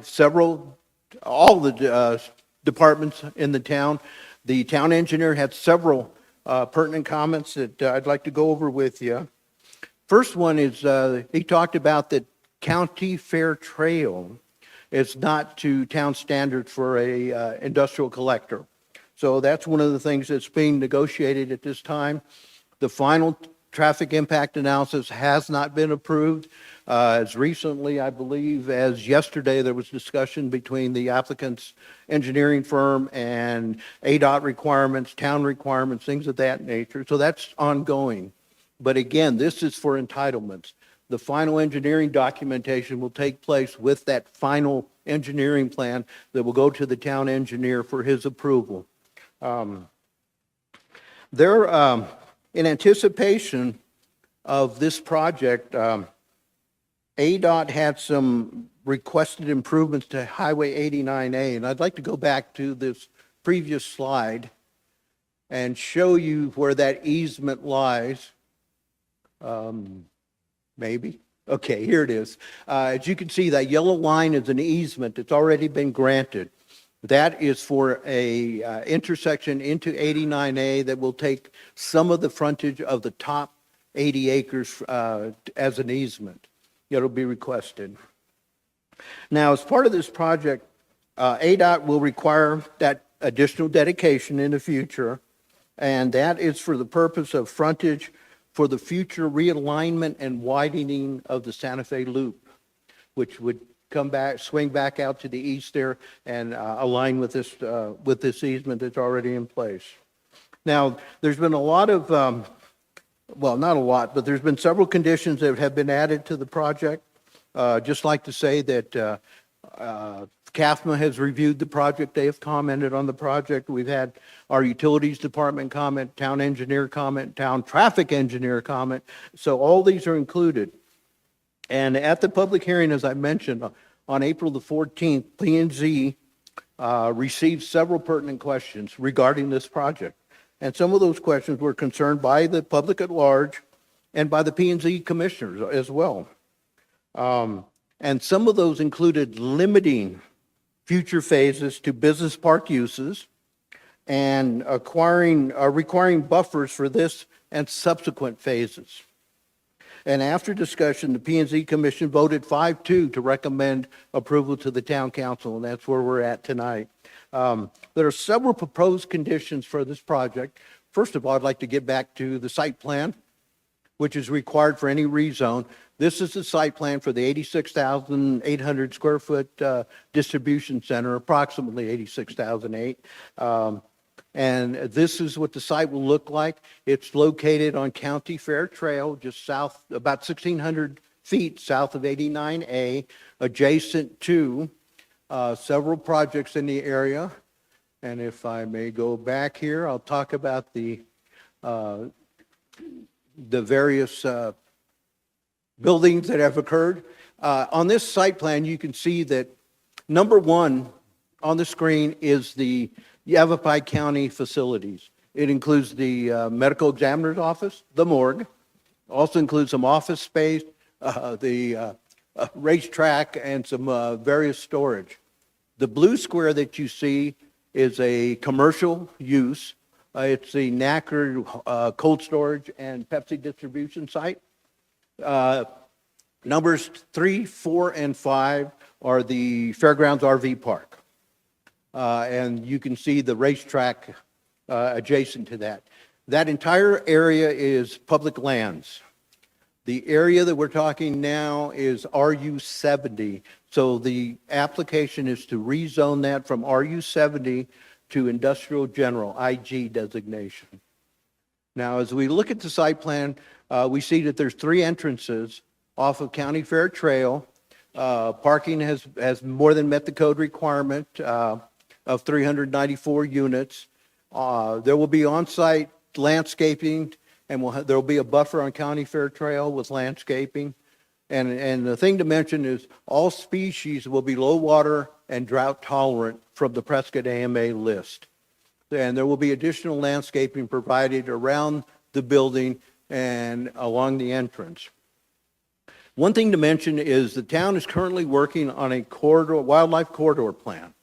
all the departments in the town. The town engineer had several pertinent comments that I'd like to go over with you. First one is he talked about that County Fair Trail is not to town standards for a industrial collector. So that's one of the things that's being negotiated at this time. The final traffic impact analysis has not been approved. As recently, I believe, as yesterday, there was discussion between the applicant's engineering firm and ADOT requirements, town requirements, things of that nature. So that's ongoing. But again, this is for entitlements. The final engineering documentation will take place with that final engineering plan that will go to the town engineer for his approval. In anticipation of this project, ADOT had some requested improvements to Highway 89A, and I'd like to go back to this previous slide and show you where that easement lies. Maybe. Okay, here it is. As you can see, that yellow line is an easement that's already been granted. That is for a intersection into 89A that will take some of the frontage of the top 80 acres as an easement. It'll be requested. Now, as part of this project, ADOT will require that additional dedication in the future, and that is for the purpose of frontage for the future realignment and widening of the Santa Fe Loop, which would come back, swing back out to the east there and align with this easement that's already in place. Now, there's been a lot of, well, not a lot, but there's been several conditions that have been added to the project. Just like to say that CAFMA has reviewed the project. They have commented on the project. We've had our utilities department comment, town engineer comment, town traffic engineer comment. So all these are included. And at the public hearing, as I mentioned, on April the 14th, P&Z received several pertinent questions regarding this project. And some of those questions were concerned by the public at large and by the P&Z commissioners as well. And some of those included limiting future phases to business park uses and requiring buffers for this and subsequent phases. And after discussion, the P&Z Commission voted 5-2 to recommend approval to the Town Council, and that's where we're at tonight. There are several proposed conditions for this project. First of all, I'd like to get back to the site plan, which is required for any rezone. This is the site plan for the 86,800 square foot distribution center, approximately 86,008. And this is what the site will look like. It's located on County Fair Trail, just south, about 1,600 feet south of 89A, adjacent to several projects in the area. And if I may go back here, I'll talk about the various buildings that have occurred. On this site plan, you can see that number one on the screen is the Yavapai County facilities. It includes the medical examiner's office, the morgue, also includes some office space, the racetrack, and some various storage. The blue square that you see is a commercial use. It's the Knacker cold storage and Pepsi distribution site. Numbers 3, 4, and 5 are the Fairgrounds RV Park. And you can see the racetrack adjacent to that. That entire area is public lands. The area that we're talking now is RU70. So the application is to rezone that from RU70 to Industrial General, IG designation. Now, as we look at the site plan, we see that there's 3 entrances off of County Fair Trail. Parking has more than met the code requirement of 394 units. There will be on-site landscaping, and there will be a buffer on County Fair Trail with landscaping. And the thing to mention is all species will be low water and drought tolerant from the Prescott AMA list. And there will be additional landscaping provided around the building and along the entrance. One thing to mention is the town is currently working on a wildlife corridor plan.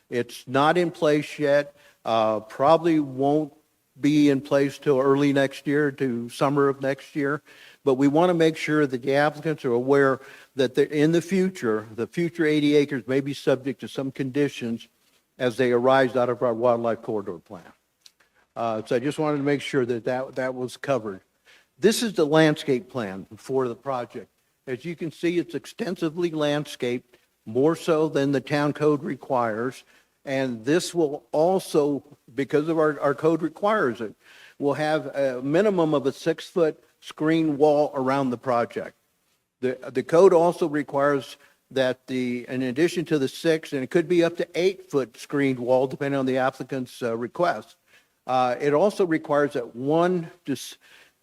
It's not in place yet, probably won't be in place till early next year to summer of next year. But we want to make sure that the applicants are aware that in the future 80 acres may be subject to some conditions as they arise out of our wildlife corridor plan. So I just wanted to make sure that was covered. This is the landscape plan for the project. As you can see, it's extensively landscaped, more so than the town code requires. And this will also, because of our code requires it, will have a minimum of a 6-foot screen wall around the project. The code also requires that in addition to the 6, and it could be up to 8-foot screened wall, depending on the applicant's request, it also requires that one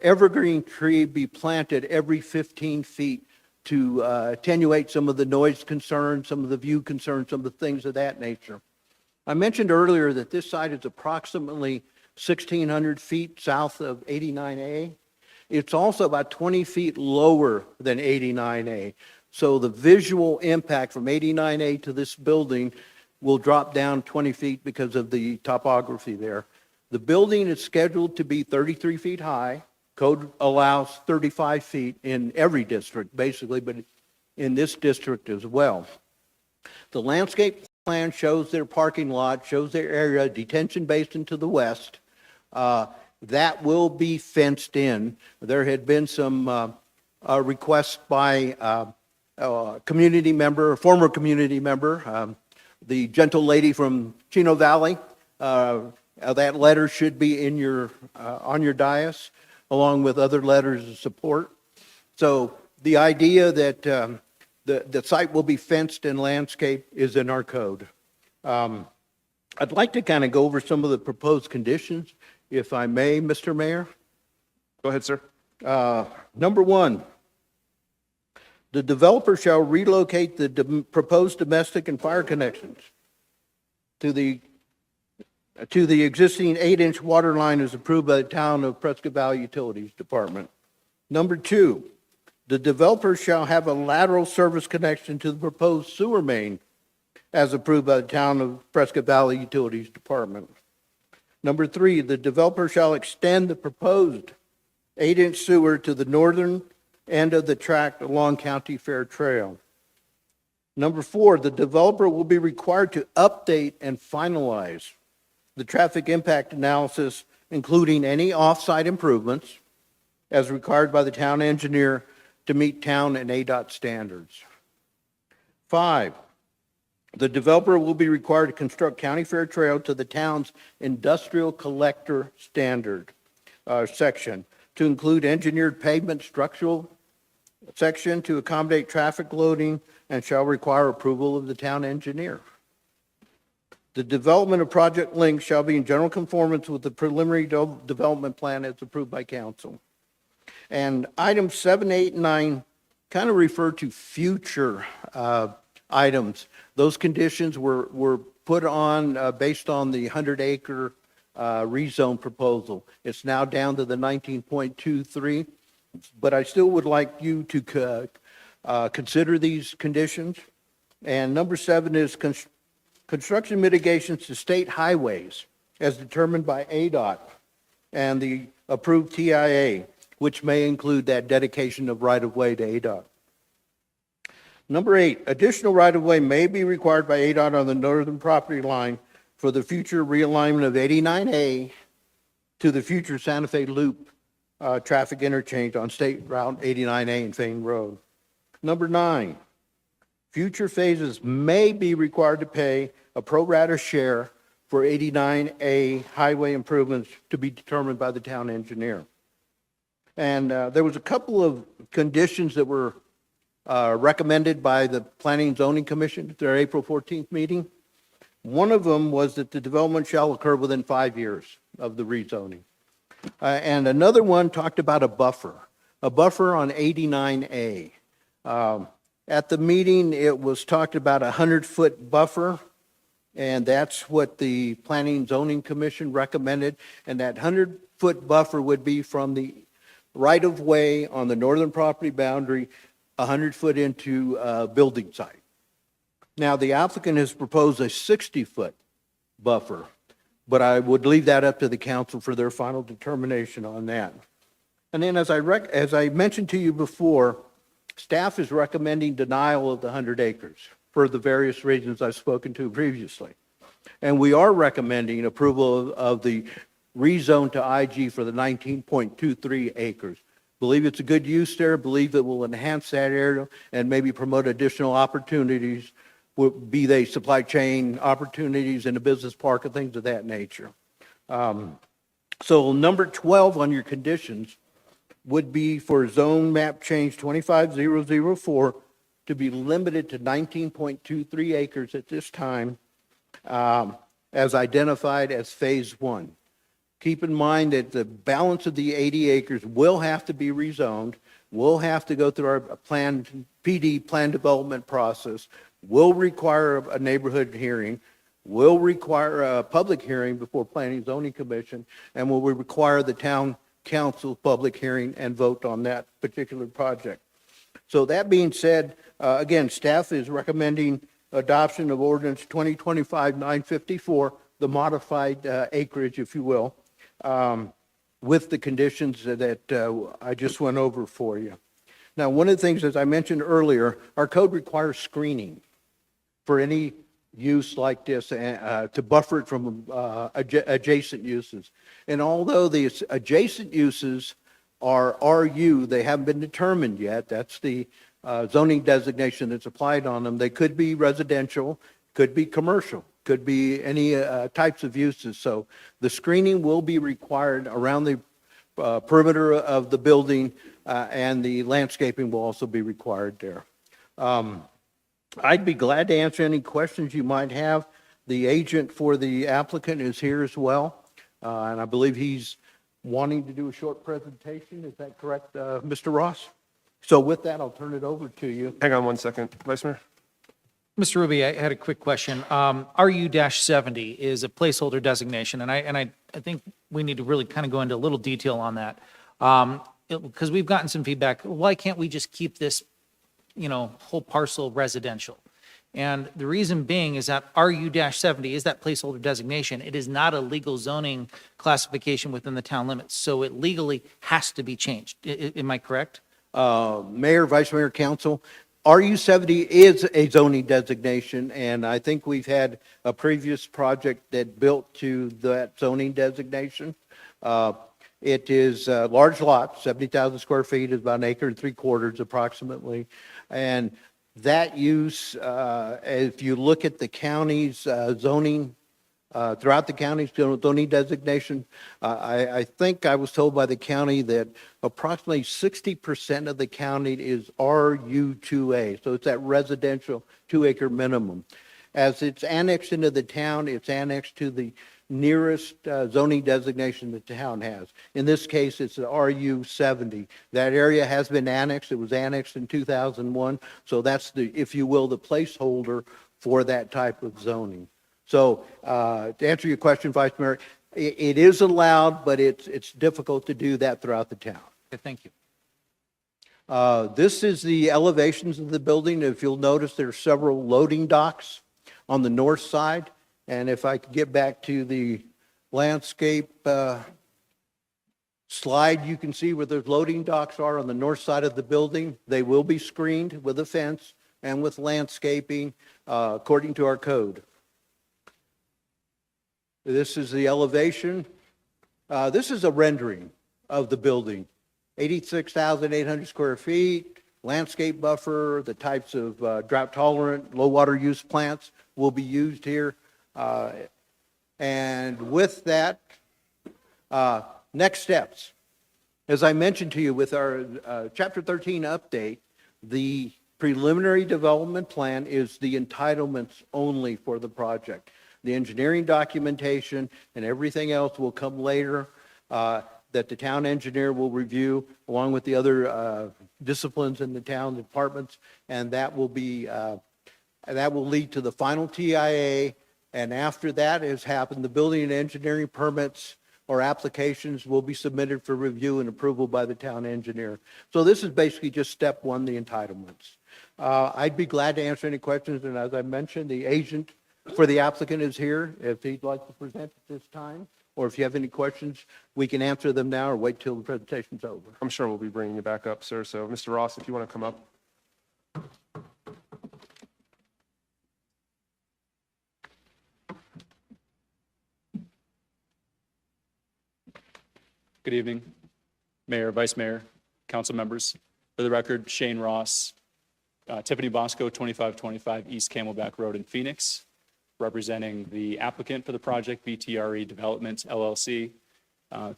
evergreen tree be planted every 15 feet to attenuate some of the noise concerns, some of the view concerns, some of the things of that nature. I mentioned earlier that this site is approximately 1,600 feet south of 89A. It's also about 20 feet lower than 89A. So the visual impact from 89A to this building will drop down 20 feet because of the topography there. The building is scheduled to be 33 feet high. Code allows 35 feet in every district, basically, but in this district as well. The landscape plan shows their parking lot, shows their area, detention basin to the west. That will be fenced in. There had been some requests by a community member, a former community member, the gentle lady from Chino Valley. That letter should be in your on your dais, along with other letters of support. So the idea that the site will be fenced and landscaped is in our code. I'd like to kind of go over some of the proposed conditions, if I may, Mr. Mayor. Go ahead, sir. Number one, the developer shall relocate the proposed domestic and fire connections to the existing 8-inch water line as approved by the Town of Prescott Valley Utilities Department. Number two, the developer shall have a lateral service connection to the proposed sewer main as approved by the Town of Prescott Valley Utilities Department. Number three, the developer shall extend the proposed 8-inch sewer to the northern end of the tract along County Fair Trail. Number four, the developer will be required to update and finalize the traffic impact analysis, including any off-site improvements as required by the town engineer to meet town and ADOT standards. 5, the developer will be required to construct County Fair Trail to the town's industrial collector standard section to include engineered pavement structural section to accommodate traffic loading and shall require approval of the town engineer. The development of Project Lynx shall be in general conformance with the preliminary development plan as approved by council. And items 7, 8, and 9 kind of refer to future items. Those conditions were put on based on the 100-acre rezone proposal. It's now down to the 19.23, but I still would like you to consider these conditions. And number 7 is construction mitigations to state highways as determined by ADOT and the approved TIA, which may include that dedication of right-of-way to ADOT. Number 8, additional right-of-way may be required by ADOT on the northern property line for the future realignment of 89A to the future Santa Fe Loop traffic interchange on State Route 89A and Fane Road. Number 9, future phases may be required to pay a pro rata share for 89A highway improvements to be determined by the town engineer. And there was a couple of conditions that were recommended by the Planning and Zoning Commission at their April 14th meeting. One of them was that the development shall occur within 5 years of the rezoning. And another one talked about a buffer on 89A. At the meeting, it was talked about a 100-foot buffer, and that's what the Planning and Zoning Commission recommended. And that 100-foot buffer would be from the right-of-way on the northern property boundary, 100 foot into a building site. Now, the applicant has proposed a 60-foot buffer, but I would leave that up to the council for their final determination on that. And then, as I mentioned to you before, staff is recommending denial of the 100 acres for the various reasons I've spoken to previously. And we are recommending approval of the rezone to IG for the 19.23 acres. Believe it's a good use there, believe it will enhance that area and maybe promote additional opportunities, be they supply chain opportunities in a business park and things of that nature. So number 12 on your conditions would be for zone map change 25004 to be limited to 19.23 acres at this time, as identified as phase 1. Keep in mind that the balance of the 80 acres will have to be rezoned, will have to go through our PD plan development process, will require a neighborhood hearing, will require a public hearing before Planning and Zoning Commission, and will require the town council public hearing and vote on that particular project. So that being said, again, staff is recommending adoption of ordinance 2025-954, the modified acreage, if you will, with the conditions that I just went over for you. Now, one of the things, as I mentioned earlier, our code requires screening for any use like this to buffer it from adjacent uses. And although these adjacent uses are RU, they haven't been determined yet. That's the zoning designation that's applied on them. They could be residential, could be commercial, could be any types of uses. So the screening will be required around the perimeter of the building, and the landscaping will also be required there. I'd be glad to answer any questions you might have. The agent for the applicant is here as well, and I believe he's wanting to do a short presentation. Is that correct, Mr. Ross? So with that, I'll turn it over to you. Hang on one second, Vice Mayor. Mr. Ruby, I had a quick question. RU-70 is a placeholder designation, and I think we need to really kind of go into a little detail on that. Because we've gotten some feedback, why can't we just keep this, whole parcel residential? And the reason being is that RU-70 is that placeholder designation. It is not a legal zoning classification within the town limits, so it legally has to be changed. Am I correct? Mayor, Vice Mayor, Council, RU-70 is a zoning designation, and I think we've had a previous project that built to that zoning designation. It is a large lot, 70,000 square feet, is about 1.75 acres approximately. And that use, if you look at the county's zoning, throughout the county's zoning designation, I think I was told by the county that approximately 60% of the county is RU2A. So it's that residential 2-acre minimum. As it's annexed into the town, it's annexed to the nearest zoning designation the town has. In this case, it's the RU-70. That area has been annexed. It was annexed in 2001. So that's the, if you will, the placeholder for that type of zoning. So to answer your question, Vice Mayor, it is allowed, but it's difficult to do that throughout the town. Okay, thank you. This is the elevations of the building. If you'll notice, there are several loading docks on the north side. And if I could get back to the landscape slide, you can see where those loading docks are on the north side of the building. They will be screened with a fence and with landscaping according to our code. This is the elevation. This is a rendering of the building. 86,800 square feet, landscape buffer, the types of drought tolerant, low water use plants will be used here. And with that, next steps. As I mentioned to you with our Chapter 13 update, the preliminary development plan is the entitlements only for the project. The engineering documentation and everything else will come later that the town engineer will review along with the other disciplines in the town departments, and that will be that will lead to the final TIA. And after that has happened, the building and engineering permits or applications will be submitted for review and approval by the town engineer. So this is basically just step one, the entitlements. I'd be glad to answer any questions, and as I mentioned, the agent for the applicant is here if he'd like to present at this time, or if you have any questions, we can answer them now or wait till the presentation's over. I'm sure we'll be bringing you back up, sir. So Mr. Ross, if you want to come up. Good evening, Mayor, Vice Mayor, council members. For the record, Shane Ross, Tiffany Bosco, 2525 East Camelback Road in Phoenix, representing the applicant for the project, BTRE Development LLC.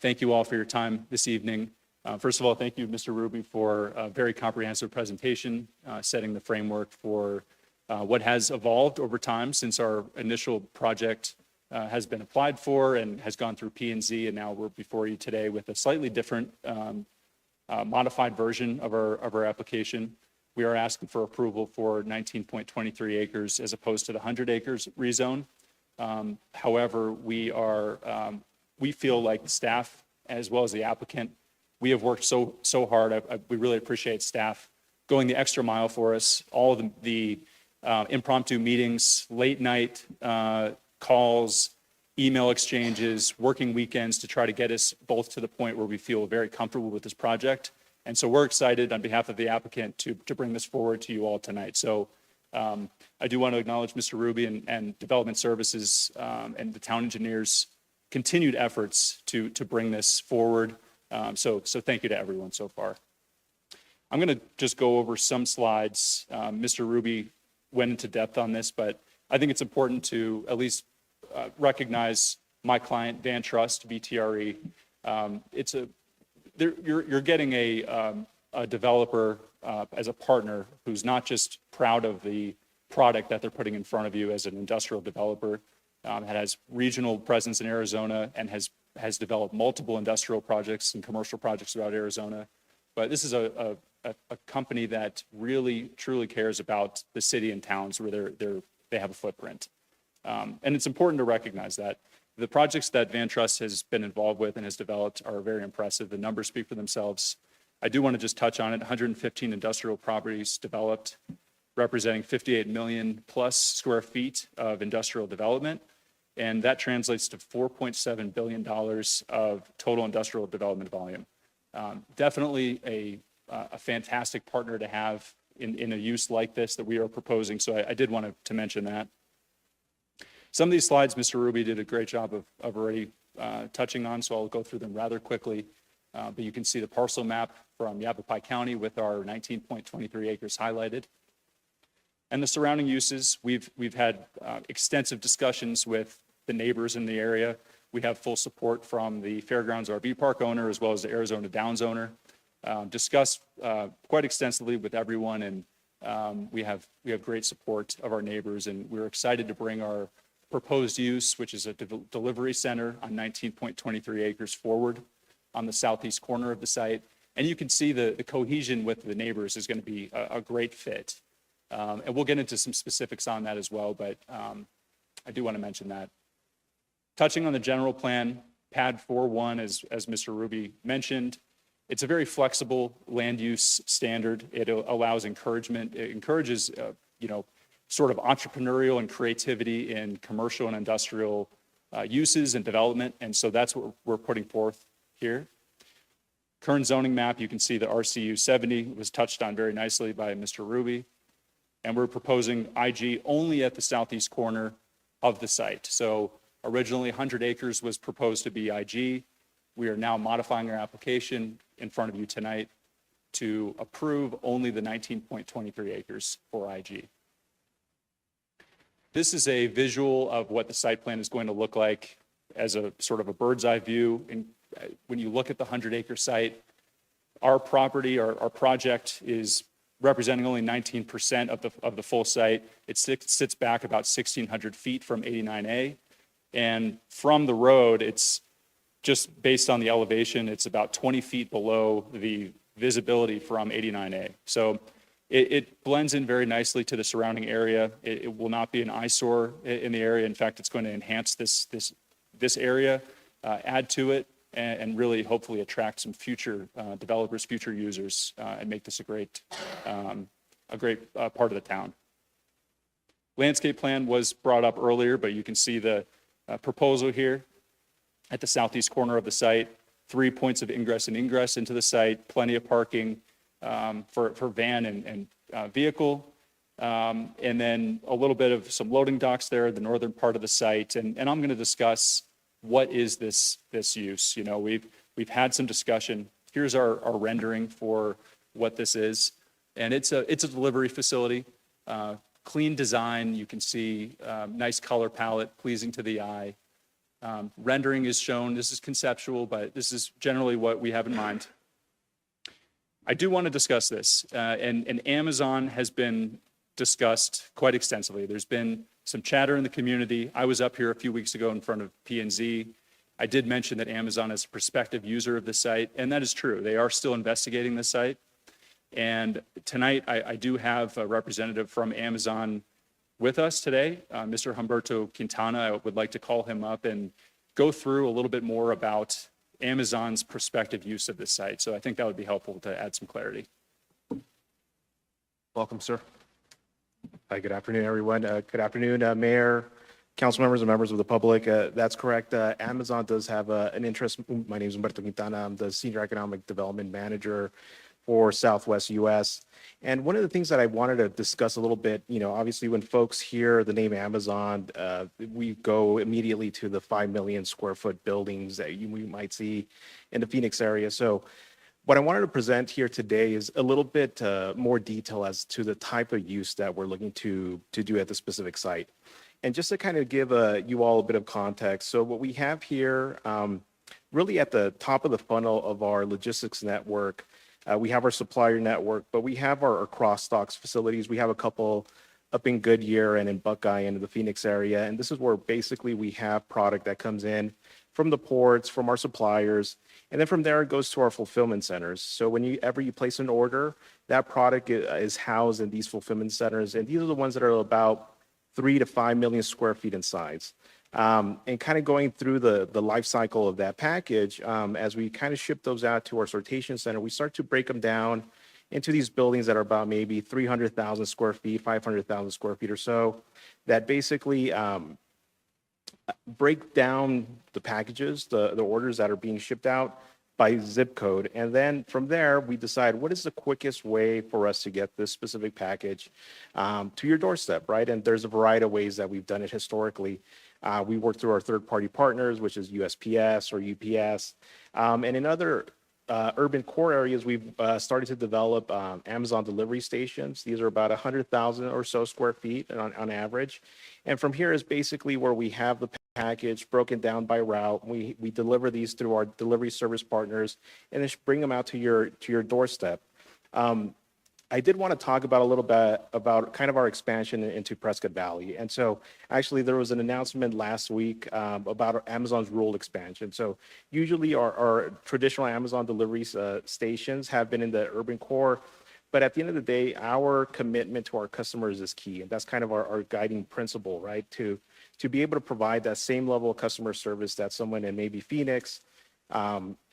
Thank you all for your time this evening. First of all, thank you, Mr. Ruby, for a very comprehensive presentation, setting the framework for what has evolved over time since our initial project has been applied for and has gone through P&Z, and now we're before you today with a slightly different modified version of our application. We are asking for approval for 19.23 acres as opposed to the 100 acres rezone. However, we feel like staff as well as the applicant We have worked so hard. We really appreciate staff going the extra mile for us. All of the impromptu meetings, late night calls, email exchanges, working weekends to try to get us both to the point where we feel very comfortable with this project. And so we're excited on behalf of the applicant to bring this forward to you all tonight. So I do want to acknowledge Mr. Ruby and Development Services and the town engineers' continued efforts to bring this forward. So thank you to everyone so far. I'm going to just go over some slides. Mr. Ruby went into depth on this, but I think it's important to at least recognize my client, Van Trust, VTRE. You're getting a developer as a partner who's not just proud of the product that they're putting in front of you as an industrial developer, that has regional presence in Arizona and has developed multiple industrial projects and commercial projects throughout Arizona. But this is a company that really, truly cares about the city and towns where they have a footprint. And it's important to recognize that. The projects that Van Trust has been involved with and has developed are very impressive. The numbers speak for themselves. I do want to just touch on it. 115 industrial properties developed, representing 58 million plus square feet of industrial development. And that translates to $4.7 billion of total industrial development volume. Definitely a fantastic partner to have in a use like this that we are proposing. So I did want to mention that. Some of these slides, Mr. Ruby did a great job of already touching on, so I'll go through them rather quickly. But you can see the parcel map from Yavapai County with our 19.23 acres highlighted. And the surrounding uses, we've had extensive discussions with the neighbors in the area. We have full support from the Fairgrounds RV Park owner as well as the Arizona Downs owner. Discussed quite extensively with everyone, and we have great support of our neighbors, and we're excited to bring our proposed use, which is a delivery center on 19.23 acres forward on the southeast corner of the site. And you can see the cohesion with the neighbors is going to be a great fit. And we'll get into some specifics on that as well, but I do want to mention that. Touching on the general plan, pad 4.1, as Mr. Ruby mentioned, it's a very flexible land use standard. It allows encouragement. It encourages, sort of entrepreneurial and creativity in commercial and industrial uses and development. And so that's what we're putting forth here. Current zoning map, you can see the RCU 70 was touched on very nicely by Mr. Ruby. And we're proposing IG only at the southeast corner of the site. So originally 100 acres was proposed to be IG. We are now modifying our application in front of you tonight to approve only the 19.23 acres for IG. This is a visual of what the site plan is going to look like as a sort of a bird's eye view. And when you look at the 100-acre site, our property, our project is representing only 19% of the full site. It sits back about 1,600 feet from 89A. And from the road, it's just based on the elevation, it's about 20 feet below the visibility from 89A. So it blends in very nicely to the surrounding area. It will not be an eyesore in the area. In fact, it's going to enhance this area, add to it, and really hopefully attract some future developers, future users, and make this a great part of the town. Landscape plan was brought up earlier, but you can see the proposal here at the southeast corner of the site. 3 points of ingress and egress into the site, plenty of parking for van and vehicle, and then a little bit of some loading docks there in the northern part of the site. And I'm going to discuss what is this use. You know, we've had some discussion. Here's our rendering for what this is, and it's a delivery facility. Clean design. You can see nice color palette, pleasing to the eye. Rendering is shown. This is conceptual, but this is generally what we have in mind. I do want to discuss this, and Amazon has been discussed quite extensively. There's been some chatter in the community. I was up here a few weeks ago in front of P&Z. I did mention that Amazon is a prospective user of the site, and that is true. They are still investigating the site. And tonight, I do have a representative from Amazon with us today, Mr. Humberto Quintana. I would like to call him up and go through a little bit more about Amazon's prospective use of this site. So I think that would be helpful to add some clarity. Welcome, sir. Hi, good afternoon, everyone. Good afternoon, Mayor, council members, and members of the public. That's correct. Amazon does have an interest. My name is Humberto Quintana. I'm the Senior Economic Development Manager for Southwest US. And one of the things that I wanted to discuss a little bit, obviously when folks hear the name Amazon, we go immediately to the 5 million square foot buildings that we might see in the Phoenix area. So what I wanted to present here today is a little bit more detail as to the type of use that we're looking to do at the specific site. And just to kind of give you all a bit of context, so what we have here, really at the top of the funnel of our logistics network, we have our supplier network, but we have our cross-docks facilities. We have a couple up in Goodyear and in Buckeye and in the Phoenix area. And this is where basically we have product that comes in from the ports, from our suppliers, and then from there it goes to our fulfillment centers. So whenever you place an order, that product is housed in these fulfillment centers. And these are the ones that are about 3 to 5 million square feet in size. And kind of going through the life cycle of that package, as we kind of ship those out to our sortation center, we start to break them down into these buildings that are about maybe 300,000 square feet, 500,000 square feet or so, that basically break down the packages, the orders that are being shipped out by zip code. And then from there, we decide what is the quickest way for us to get this specific package to your doorstep, right? And there's a variety of ways that we've done it historically. We work through our third-party partners, which is USPS or UPS. And in other urban core areas, we've started to develop Amazon delivery stations. These are about 100,000 or so square feet on average. And from here is basically where we have the package broken down by route. We deliver these through our delivery service partners and then bring them out to your doorstep. I did want to talk about a little bit about kind of our expansion into Prescott Valley. And so actually there was an announcement last week about Amazon's rural expansion. So usually our traditional Amazon delivery stations have been in the urban core, but at the end of the day, our commitment to our customers is key. And that's kind of our guiding principle, right? To be able to provide that same level of customer service that someone in maybe Phoenix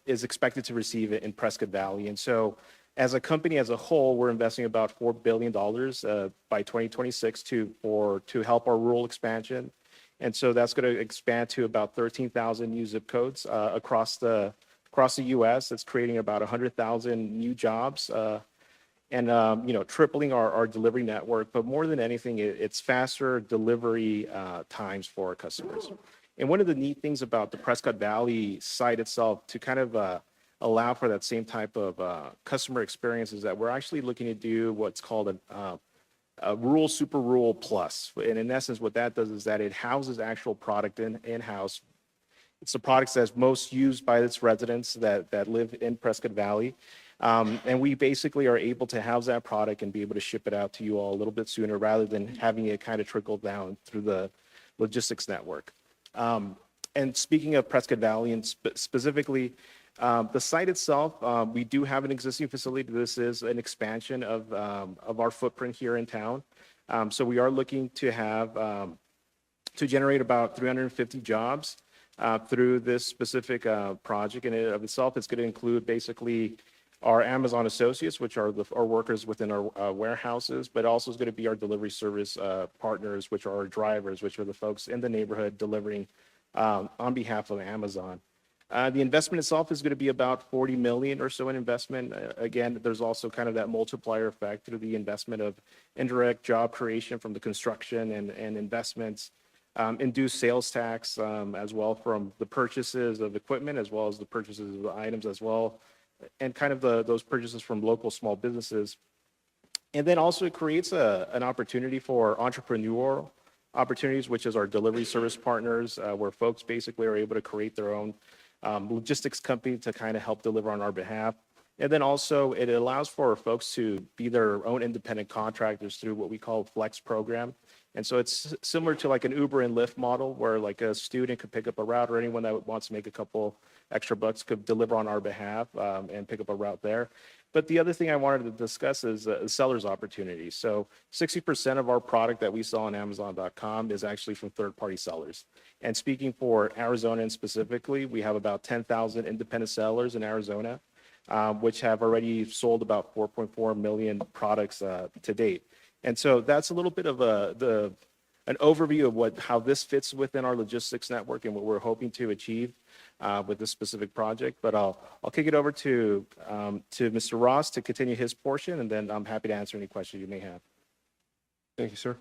is expected to receive it in Prescott Valley. And so as a company as a whole, we're investing about $4 billion by 2026 to help our rural expansion. And so that's going to expand to about 13,000 new zip codes across the U.S. It's creating about 100,000 new jobs and tripling our delivery network. But more than anything, it's faster delivery times for our customers. And one of the neat things about the Prescott Valley site itself to kind of allow for that same type of customer experience is that we're actually looking to do what's called a rural super rural plus. And in essence, what that does is that it houses actual product in-house. It's the products that's most used by its residents that live in Prescott Valley. And we basically are able to house that product and be able to ship it out to you all a little bit sooner rather than having it kind of trickle down through the logistics network. And speaking of Prescott Valley and specifically, the site itself, we do have an existing facility. This is an expansion of our footprint here in town. So we are looking to have to generate about 350 jobs through this specific project. And of itself, it's going to include basically our Amazon associates, which are our workers within our warehouses, but also is going to be our delivery service partners, which are our drivers, which are the folks in the neighborhood delivering on behalf of Amazon. The investment itself is going to be about $40 million or so in investment. Again, there's also kind of that multiplier effect through the investment of indirect job creation from the construction and investments, induced sales tax as well from the purchases of equipment as well as the purchases of the items as well, and kind of those purchases from local small businesses. And then also it creates an opportunity for entrepreneurial opportunities, which is our delivery service partners, where folks basically are able to create their own logistics company to kind of help deliver on our behalf. And then also it allows for folks to be their own independent contractors through what we call Flex program. And so it's similar to like an Uber and Lyft model where like a student could pick up a route or anyone that wants to make a couple extra bucks could deliver on our behalf and pick up a route there. But the other thing I wanted to discuss is seller's opportunity. So 60% of our product that we sell on Amazon.com is actually from third-party sellers. And speaking for Arizona and specifically, we have about 10,000 independent sellers in Arizona, which have already sold about 4.4 million products to date. And so that's a little bit of an overview of how this fits within our logistics network and what we're hoping to achieve with this specific project. But I'll kick it over to Mr. Ross to continue his portion, and then I'm happy to answer any questions you may have. Thank you, sir.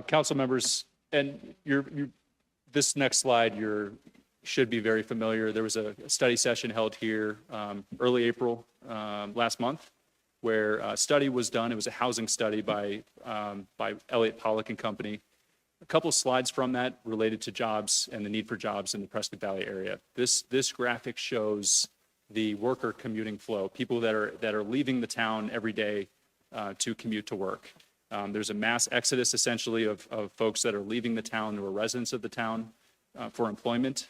Council members, and this next slide should be very familiar. There was a study session held here early April last month, where a study was done. It was a housing study by Elliott Pollock and Company. A couple slides from that related to jobs and the need for jobs in the Prescott Valley area. This graphic shows the worker commuting flow, people that are leaving the town every day to commute to work. There's a mass exodus essentially of folks that are leaving the town who are residents of the town for employment.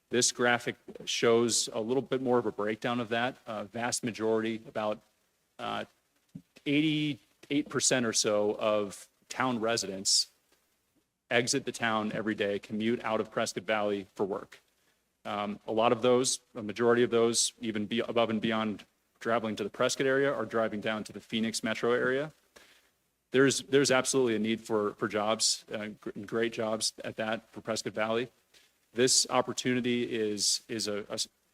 This graphic shows a little bit more of a breakdown of that. Vast majority, about 88% or so of town residents exit the town every day, commute out of Prescott Valley for work. A majority of those, even above and beyond traveling to the Prescott area, are driving down to the Phoenix metro area. There's absolutely a need for jobs, great jobs at that for Prescott Valley. This opportunity is a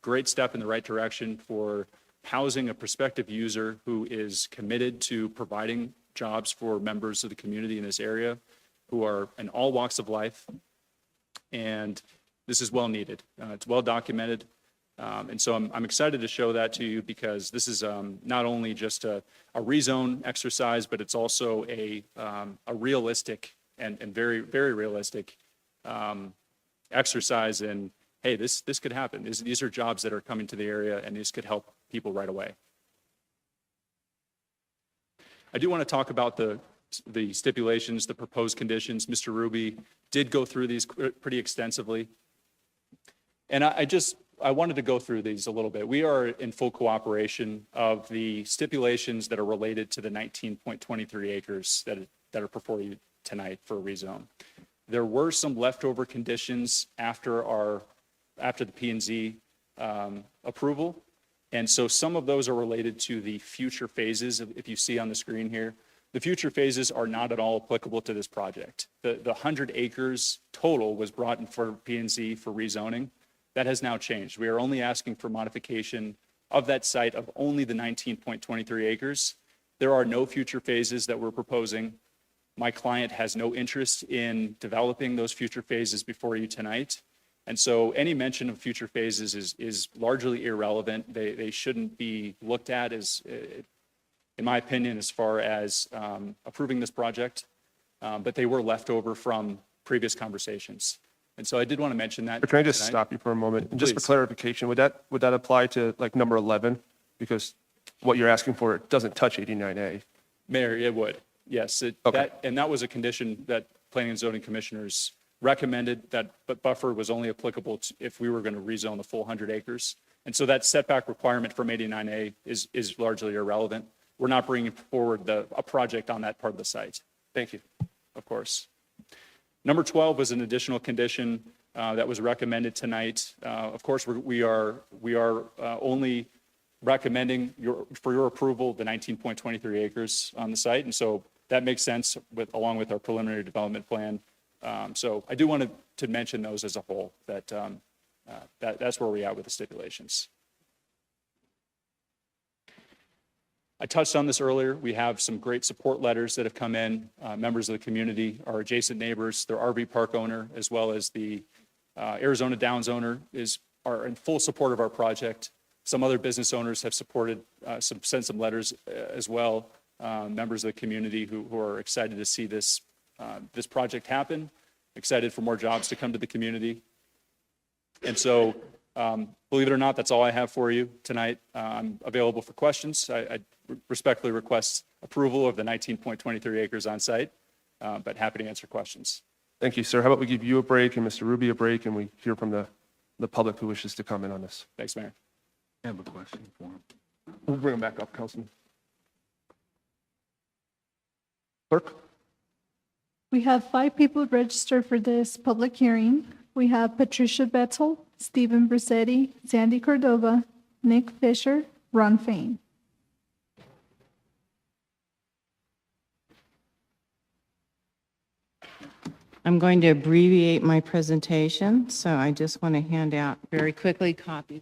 great step in the right direction for housing a prospective user who is committed to providing jobs for members of the community in this area who are in all walks of life. And this is well needed. It's well documented. And so I'm excited to show that to you because this is not only just a rezone exercise, but it's also a realistic and very, very realistic exercise in, hey, this could happen. These are jobs that are coming to the area, and this could help people right away. I do want to talk about the stipulations, the proposed conditions. Mr. Ruby did go through these pretty extensively. And I wanted to go through these a little bit. We are in full cooperation of the stipulations that are related to the 19.23 acres that are before you tonight for a rezone. There were some leftover conditions after the P&Z approval. And so some of those are related to the future phases, if you see on the screen here. The future phases are not at all applicable to this project. The 100 acres total was brought in for P&Z for rezoning. That has now changed. We are only asking for modification of that site of only the 19.23 acres. There are no future phases that we're proposing. My client has no interest in developing those future phases before you tonight. And so any mention of future phases is largely irrelevant. They shouldn't be looked at as, in my opinion, as far as approving this project, but they were left over from previous conversations. And so I did want to mention that. Can I just stop you for a moment? And just for clarification, would that apply to like number 11? Because what you're asking for doesn't touch 89A. Mayor, it would. Yes. Okay. That was a condition that Planning and Zoning Commissioners recommended, that but buffer was only applicable if we were going to rezone the full 100 acres. And so that setback requirement from 89A is largely irrelevant. We're not bringing forward a project on that part of the site. Thank you. Of course. Number 12 was an additional condition that was recommended tonight. Of course, we are only recommending for your approval the 19.23 acres on the site, and so that makes sense along with our preliminary development plan. So I do want to mention those as a whole. That's where we're at with the stipulations. I touched on this earlier. We have some great support letters that have come in. Members of the community, our adjacent neighbors, their RV park owner, as well as the Arizona Downs owner are in full support of our project. Some other business owners have sent some letters as well. Members of the community who are excited to see this project happen, excited for more jobs to come to the community. And so, believe it or not, that's all I have for you tonight. I'm available for questions. I respectfully request approval of the 19.23 acres on site. but happy to answer questions. Thank you, sir. How about we give you a break and Mr. Ruby a break, and we hear from the public who wishes to comment on this. Thanks, Mayor. I have a question for him. We'll bring him back up, Councilman. Clerk? We have 5 people registered for this public hearing. We have Patricia Betzel, Stephen Brissetti, Sandy Cordova, Nick Fisher, Ron Fain. I'm going to abbreviate my presentation, so I just want to hand out very quickly copies.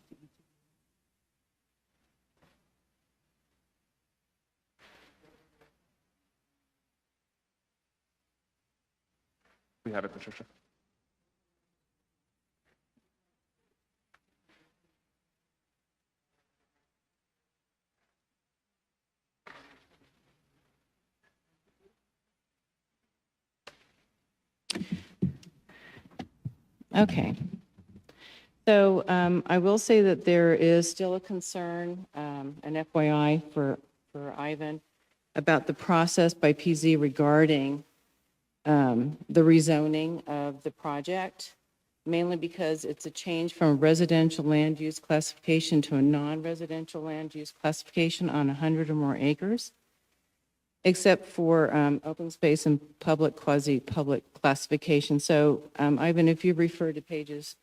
We have it, Patricia. Okay. So I will say that there is still a concern, an FYI for Ivan, about the process by PZ regarding the rezoning of the project, mainly because it's a change from a residential land use classification to a non-residential land use classification on 100 or more acres, except for open space and public, quasi-public classification. So Ivan, if you refer to pages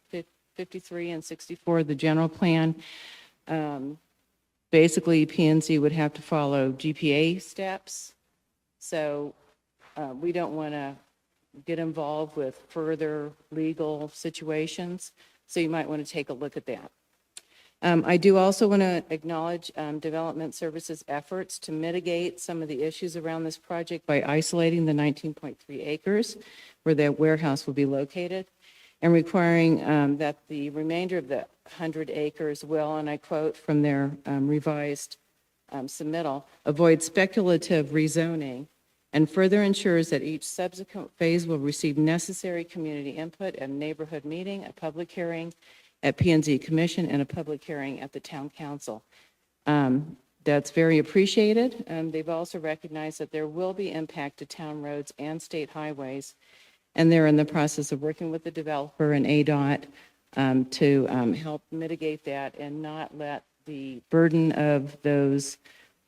53 and 64 of the general plan, basically P&Z would have to follow GPA steps. So we don't want to get involved with further legal situations. So you might want to take a look at that. I do also want to acknowledge Development Services' efforts to mitigate some of the issues around this project by isolating the 19.3 acres where the warehouse will be located and requiring that the remainder of the 100 acres will, and I quote from their revised submittal, avoid speculative rezoning and further ensures that each subsequent phase will receive necessary community input at a neighborhood meeting, a public hearing at P&Z Commission, and a public hearing at the Town Council. That's very appreciated. They've also recognized that there will be impact to town roads and state highways, and they're in the process of working with the developer and ADOT to help mitigate that and not let the burden of those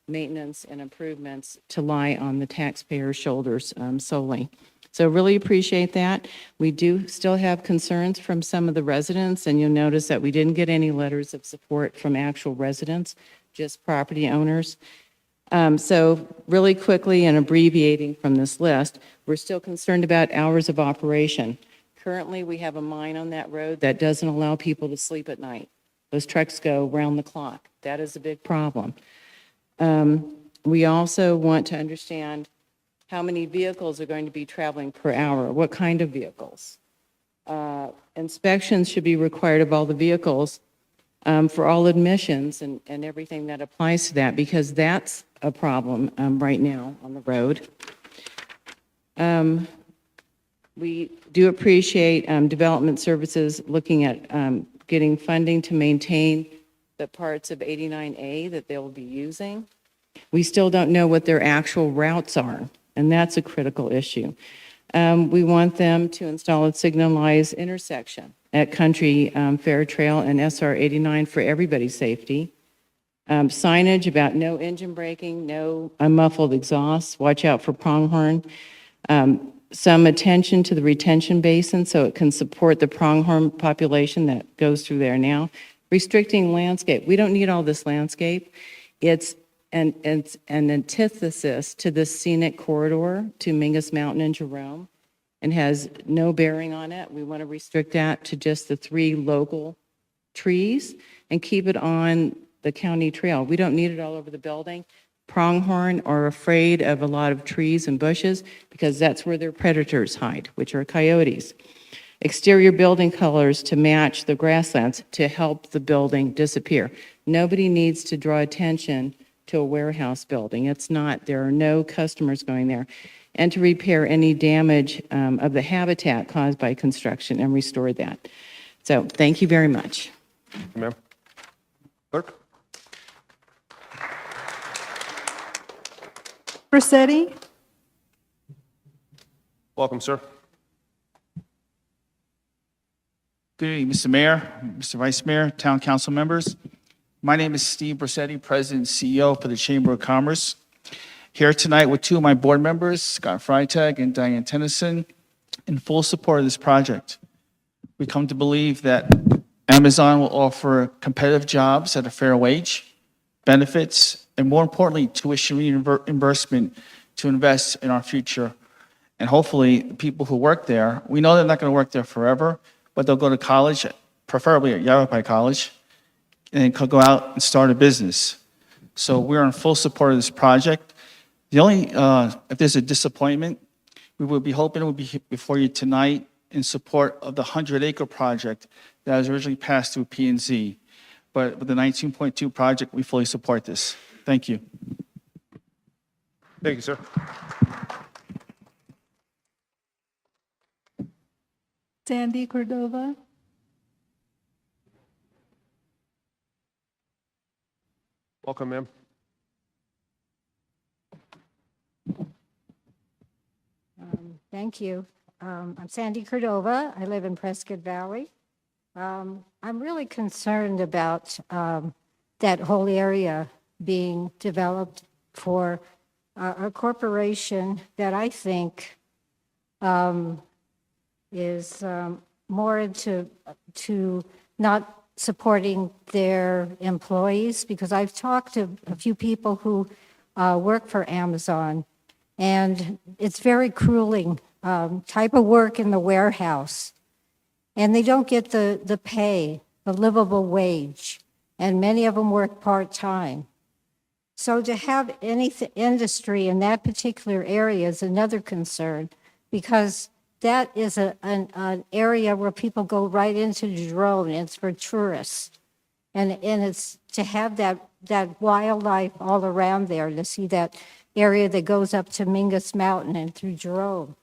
maintenance and improvements to lie on the taxpayers' shoulders solely. So really appreciate that. We do still have concerns from some of the residents, and you'll notice that we didn't get any letters of support from actual residents, just property owners. So really quickly and abbreviating from this list, we're still concerned about hours of operation. Currently, we have a mine on that road that doesn't allow people to sleep at night. Those trucks go round the clock. That is a big problem. We also want to understand how many vehicles are going to be traveling per hour, what kind of vehicles. Inspections should be required of all the vehicles for all admissions and everything that applies to that, because that's a problem right now on the road. We do appreciate Development Services looking at getting funding to maintain the parts of 89A that they'll be using. We still don't know what their actual routes are, and that's a critical issue. We want them to install a signalized intersection at Country Fair Trail and SR 89 for everybody's safety. Signage about no engine braking, no unmuffled exhaust, watch out for pronghorn. Some attention to the retention basin so it can support the pronghorn population that goes through there now. Restricting landscape. We don't need all this landscape. It's an antithesis to the scenic corridor to Mingus Mountain and Jerome and has no bearing on it. We want to restrict that to just the 3 local trees and keep it on the county trail. We don't need it all over the building. Pronghorn are afraid of a lot of trees and bushes because that's where their predators hide, which are coyotes. Exterior building colors to match the grasslands to help the building disappear. Nobody needs to draw attention to a warehouse building. It's not, there are no customers going there. And to repair any damage of the habitat caused by construction and restore that. So thank you very much. Ma'am. Clerk? Brissetti, Welcome, sir. Good evening, Mr. Mayor, Mr. Vice Mayor, Town Council members. My name is Steve Brissetti, President and CEO for the Chamber of Commerce. Here tonight with two of my board members, Scott Freitag and Diane Tennyson, in full support of this project. We come to believe that Amazon will offer competitive jobs at a fair wage, benefits, and more importantly, tuition reimbursement to invest in our future. And hopefully, the people who work there, we know they're not going to work there forever, but they'll go to college, preferably at Yavapai College, and could go out and start a business. So we're in full support of this project. The only, if there's a disappointment, we will be hoping it will be before you tonight in support of the 100-acre project that was originally passed through P&Z. But with the 19.2 project, we fully support this. Thank you. Thank you, sir. Sandy Cordova. Welcome, ma'am. Thank you. I'm Sandy Cordova. I live in Prescott Valley. I'm really concerned about that whole area being developed for a corporation that I think is more into not supporting their employees, because I've talked to a few people who work for Amazon, and it's very grueling type of work in the warehouse. And they don't get the pay, the livable wage, and many of them work part-time. So to have any industry in that particular area is another concern, because that is an area where people go right into the drone, and it's for tourists. And it's to have that wildlife all around there, to see that area that goes up to Mingus Mountain and through Jerome.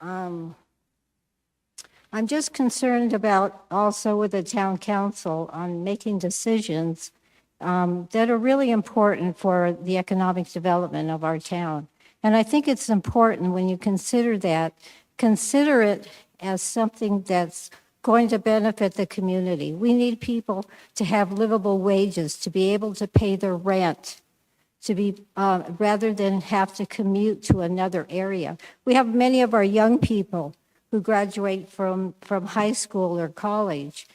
I'm just concerned about also with the town council on making decisions that are really important for the economic development of our town. And I think it's important when you consider that, consider it as something that's going to benefit the community. We need people to have livable wages, to be able to pay their rent, to be rather than have to commute to another area. We have many of our young people who graduate from high school or college,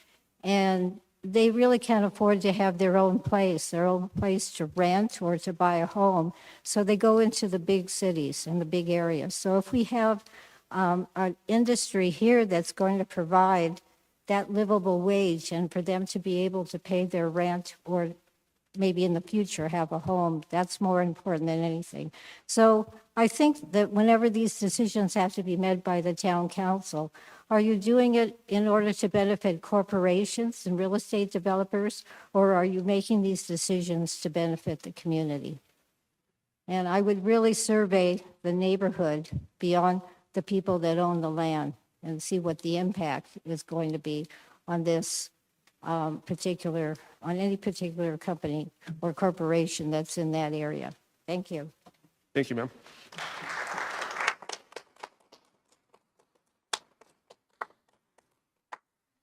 and they really can't afford to have their own place to rent or to buy a home. So they go into the big cities and the big areas. So if we have an industry here that's going to provide that livable wage, and for them to be able to pay their rent or maybe in the future have a home, that's more important than anything. So I think that whenever these decisions have to be made by the town council, are you doing it in order to benefit corporations and real estate developers, or are you making these decisions to benefit the community? And I would really survey the neighborhood beyond the people that own the land and see what the impact is going to be on this on any particular company or corporation that's in that area. Thank you. Thank you, ma'am.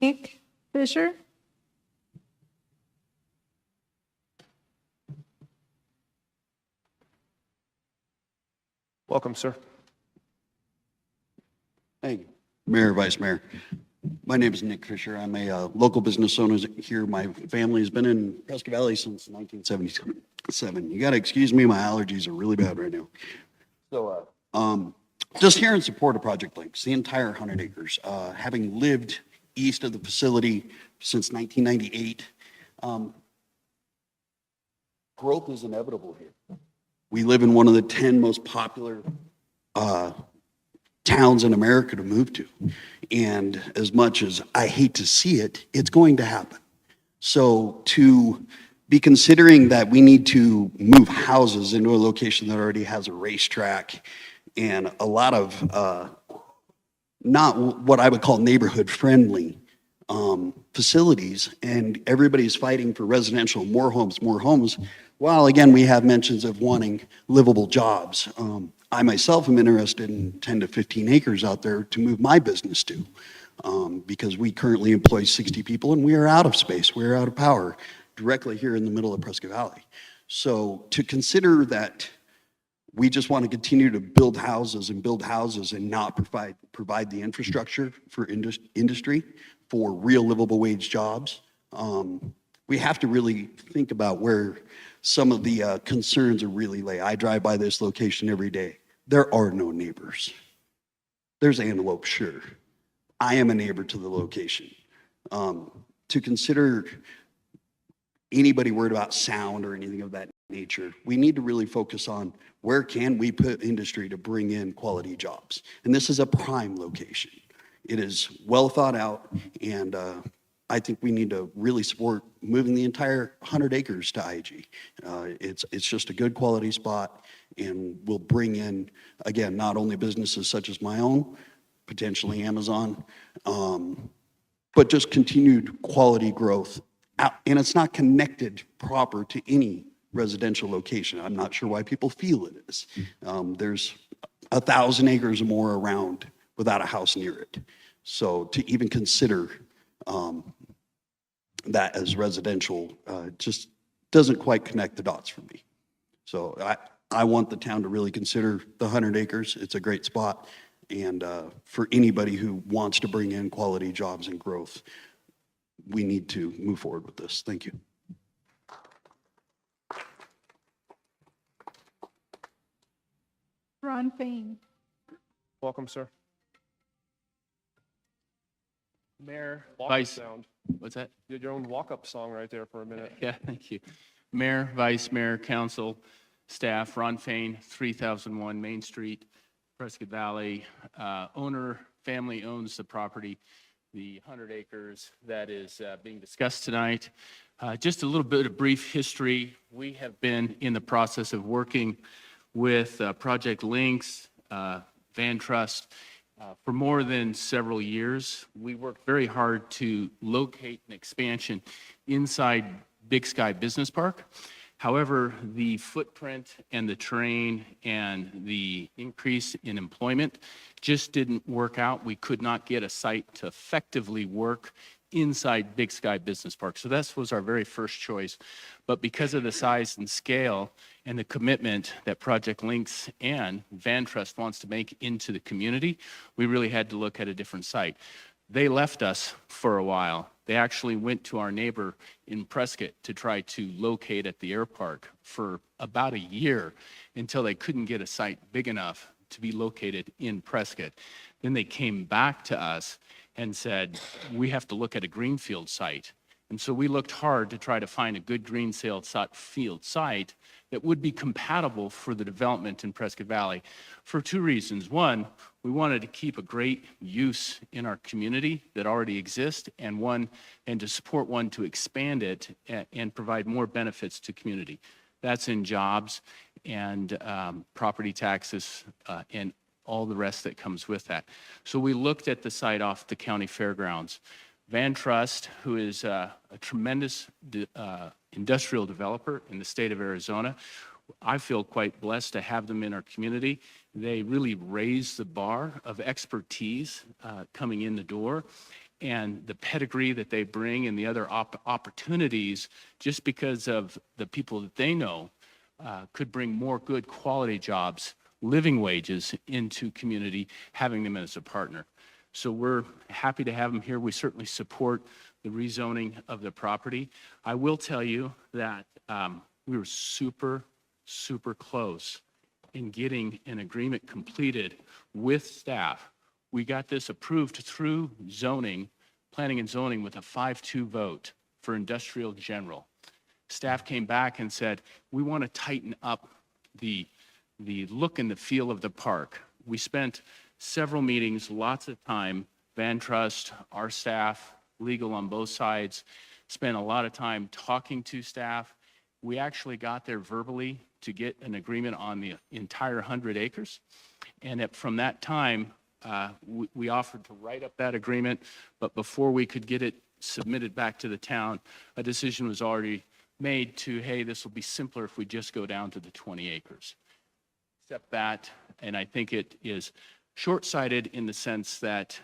Nick Fisher. Welcome, sir. Thank you, Mayor, Vice Mayor. My name is Nick Fisher. I'm a local business owner here. My family has been in Prescott Valley since 1977. You got to excuse me, my allergies are really bad right now. So, just here in support of Project Lynx, the entire 100 acres. Having lived east of the facility since 1998, growth is inevitable here. We live in one of the 10 most popular towns in America to move to. And as much as I hate to see it, it's going to happen. So to be considering that we need to move houses into a location that already has a racetrack and a lot of not what I would call neighborhood friendly facilities, and everybody's fighting for residential, more homes, while again we have mentions of wanting livable jobs. I myself am interested in 10 to 15 acres out there to move my business to, because we currently employ 60 people and we are out of space, we are out of power directly here in the middle of Prescott Valley. So to consider that we just want to continue to build houses and not provide the infrastructure for industry, for real livable wage jobs, we have to really think about where some of the concerns are really lay. I drive by this location every day. There are no neighbors. There's antelope, sure. I am a neighbor to the location. To consider anybody worried about sound or anything of that nature, we need to really focus on where can we put industry to bring in quality jobs. And this is a prime location. It is well thought out, and I think we need to really support moving the entire 100 acres to IG. It's just a good quality spot, and will bring in, again, not only businesses such as my own, potentially Amazon, but just continued quality growth. And it's not connected proper to any residential location. I'm not sure why people feel it is. There's 1,000 acres or more around without a house near it. So to even consider that as residential just doesn't quite connect the dots for me. So I want the town to really consider the 100 acres. It's a great spot. And for anybody who wants to bring in quality jobs and growth, we need to move forward with this. Thank you. Ron Fain. Welcome, sir. Mayor, Walk-up Vice, sound. what's that? You had your own walk-up song right there for a minute. Yeah, thank you. Mayor, Vice Mayor, Council, staff, Ron Fain, 3001 Main Street, Prescott Valley. Owner, family owns the property, the 100 acres that is being discussed tonight. Just a little bit of brief history. We have been in the process of working with Project Lynx, Van Trust, for more than several years. We worked very hard to locate an expansion inside Big Sky Business Park. However, the footprint and the terrain and the increase in employment just didn't work out. We could not get a site to effectively work inside Big Sky Business Park. So that was our very first choice. But because of the size and scale and the commitment that Project Lynx and Van Trust wants to make into the community, we really had to look at a different site. They left us for a while. They actually went to our neighbor in Prescott to try to locate at the air park for about a year until they couldn't get a site big enough to be located in Prescott. Then they came back to us and said, we have to look at a greenfield site. And so we looked hard to try to find a good greenfield site that would be compatible for the development in Prescott Valley for two reasons. One, we wanted to keep a great use in our community that already exists, and to support one to expand it and provide more benefits to community. That's in jobs and property taxes and all the rest that comes with that. So we looked at the site off the county fairgrounds. Van Trust, who is a tremendous industrial developer in the state of Arizona, I feel quite blessed to have them in our community. They really raise the bar of expertise coming in the door, and the pedigree that they bring and the other opportunities, just because of the people that they know, could bring more good quality jobs, living wages into community, having them as a partner. So we're happy to have them here. We certainly support the rezoning of the property. I will tell you that we were super close in getting an agreement completed with staff. We got this approved through zoning, planning and zoning, with a 5-2 vote for industrial general. Staff came back and said, we want to tighten up the look and the feel of the park. We spent several meetings, lots of time, Van Trust, our staff, legal on both sides, spent a lot of time talking to staff. We actually got there verbally to get an agreement on the entire 100 acres. And from that time, we offered to write up that agreement, but before we could get it submitted back to the town, a decision was already made to, hey, this will be simpler if we just go down to the 20 acres. Except that And I think it is short-sighted in the sense that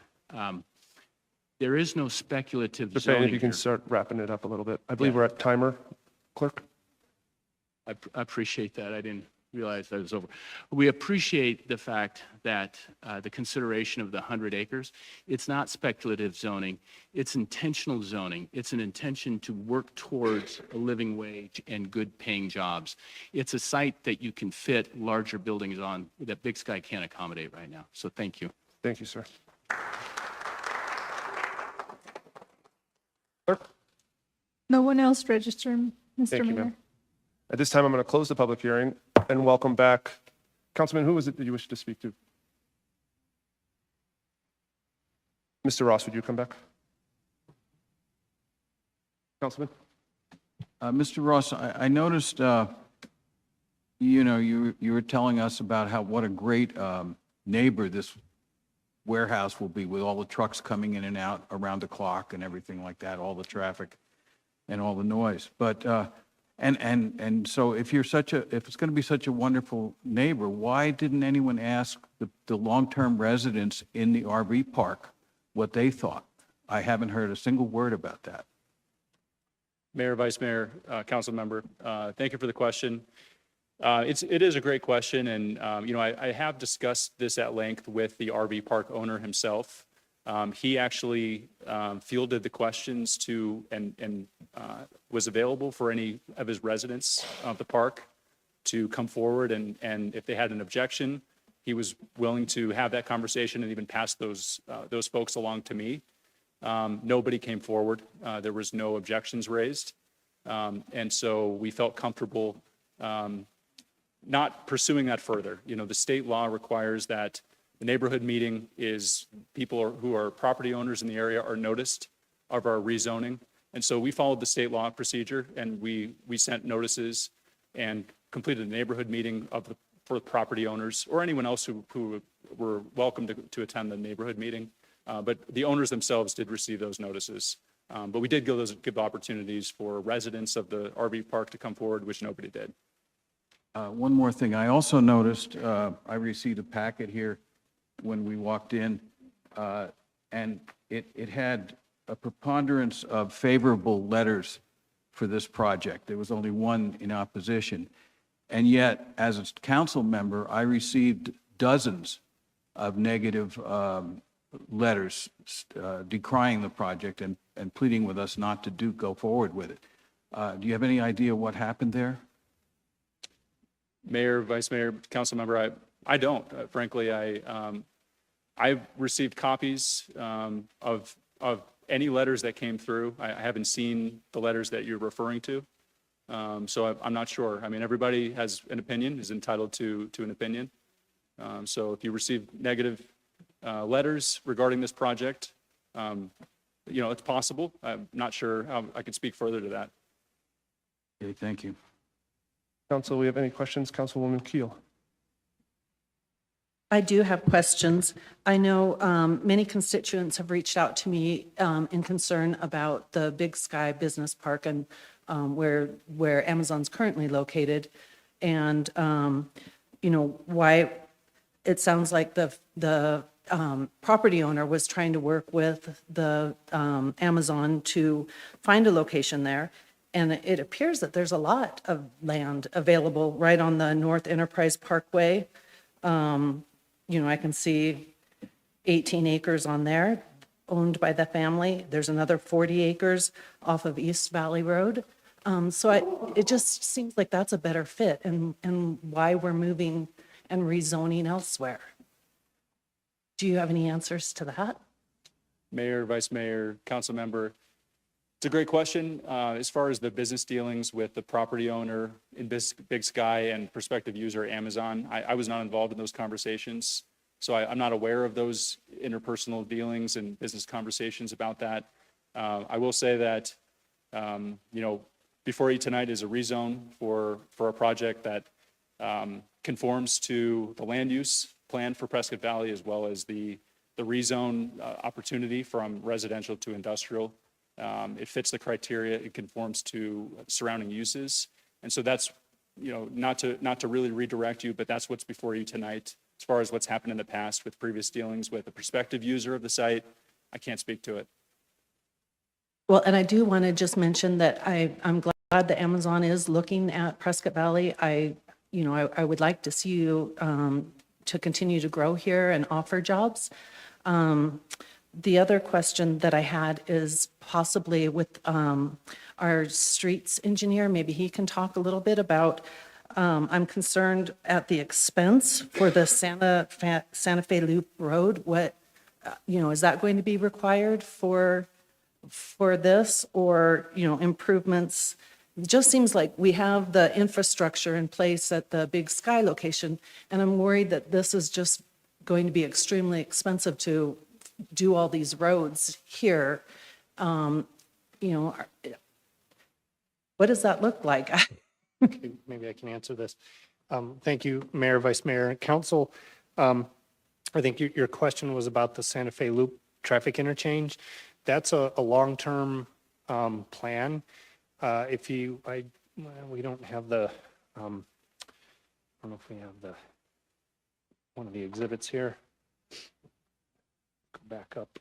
there is no speculative Mr. Payne, zoning if you can here. start wrapping it up a little bit. I believe Yeah. we're at timer, clerk. I appreciate that. I didn't realize that was over. We appreciate the fact that the consideration of the 100 acres, it's not speculative zoning, it's intentional zoning. It's an intention to work towards a living wage and good paying jobs. It's a site that you can fit larger buildings on that Big Sky can't accommodate right now. So thank you. Thank you, sir. No one else registered, Mr. Thank you, Mayor. ma'am. At this time, I'm going to close the public hearing and welcome back. Councilman, who is it that you wish to speak to? Mr. Ross, would you come back? Councilman? Mr. Ross, I noticed, you were telling us about what a great neighbor this warehouse will be with all the trucks coming in and out around the clock and everything like that, all the traffic and all the noise. But, and so if it's going to be such a wonderful neighbor, why didn't anyone ask the long-term residents in the RV park what they thought? I haven't heard a single word about that. Mayor, Vice Mayor, Council Member, thank you for the question. It is a great question, and I have discussed this at length with the RV park owner himself. He actually fielded the questions and was available for any of his residents of the park to come forward, and if they had an objection, he was willing to have that conversation and even pass those folks along to me. Nobody came forward. There was no objections raised. And so we felt comfortable not pursuing that further. The state law requires that the neighborhood meeting is people who are property owners in the area are noticed of our rezoning. And so we followed the state law procedure, and we sent notices and completed a neighborhood meeting for the property owners or anyone else who were welcome to attend the neighborhood meeting. But the owners themselves did receive those notices. But we did give opportunities for residents of the RV park to come forward, which nobody did. One more thing. I also noticed, I received a packet here when we walked in, and it had a preponderance of favorable letters for this project. There was only one in opposition. And yet, as a council member, I received dozens of negative letters decrying the project and pleading with us not to go forward with it. Do you have any idea what happened there? Mayor, Vice Mayor, Council Member, I don't. Frankly, I've received copies of any letters that came through. I haven't seen the letters that you're referring to. So I'm not sure. I mean, everybody has an opinion, is entitled to an opinion. So if you receive negative letters regarding this project, it's possible. I'm not sure how I can speak further to that. Okay, thank you. Council, we have any questions? Councilwoman Keel. I do have questions. I know many constituents have reached out to me in concern about the Big Sky Business Park and where Amazon's currently located, and why it sounds like the property owner was trying to work with the Amazon to find a location there. And it appears that there's a lot of land available right on the North Enterprise Parkway. I can see 18 acres on there owned by the family. There's another 40 acres off of East Valley Road. So it just seems like that's a better fit and why we're moving and rezoning elsewhere. Do you have any answers to that? Mayor, Vice Mayor, Council Member, it's a great question. As far as the business dealings with the property owner in Big Sky and prospective user Amazon, I was not involved in those conversations. So I'm not aware of those interpersonal dealings and business conversations about that. I will say that, before you tonight is a rezone for a project that conforms to the land use plan for Prescott Valley, as well as the rezone opportunity from residential to industrial. It fits the criteria. It conforms to surrounding uses. And so that's, not to really redirect you, but that's what's before you tonight. As far as what's happened in the past with previous dealings with a prospective user of the site, I can't speak to it. Well, and I do want to just mention that I'm glad that Amazon is looking at Prescott Valley. I would like to see you to continue to grow here and offer jobs. The other question that I had is possibly with our streets engineer, maybe he can talk a little bit about, I'm concerned at the expense for the Santa Fe Loop Road. What, is that going to be required for this, or, improvements? It just seems like we have the infrastructure in place at the Big Sky location, and I'm worried that this is just going to be extremely expensive to do all these roads here. What does that look like? Okay, maybe I can answer this. Thank you, Mayor, Vice Mayor, and Council. I think your question was about the Santa Fe Loop traffic interchange. That's a long-term plan. We don't have the, I don't know if we have one of the exhibits here. Go back up.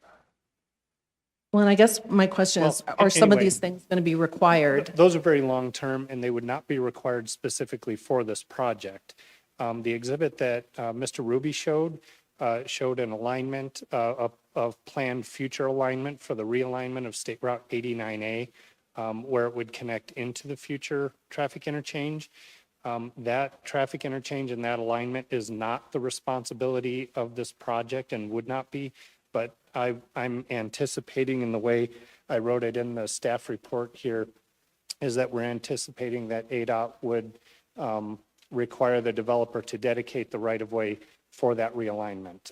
Well, and I guess my question is, are some of these things going to be required? Those are very long-term, and they would not be required specifically for this project. The exhibit that Mr. Ruby showed an alignment of planned future alignment for the realignment of State Route 89A, where it would connect into the future traffic interchange. That traffic interchange and that alignment is not the responsibility of this project and would not be, but I'm anticipating, in the way I wrote it in the staff report here, is that we're anticipating that ADOT would require the developer to dedicate the right-of-way for that realignment.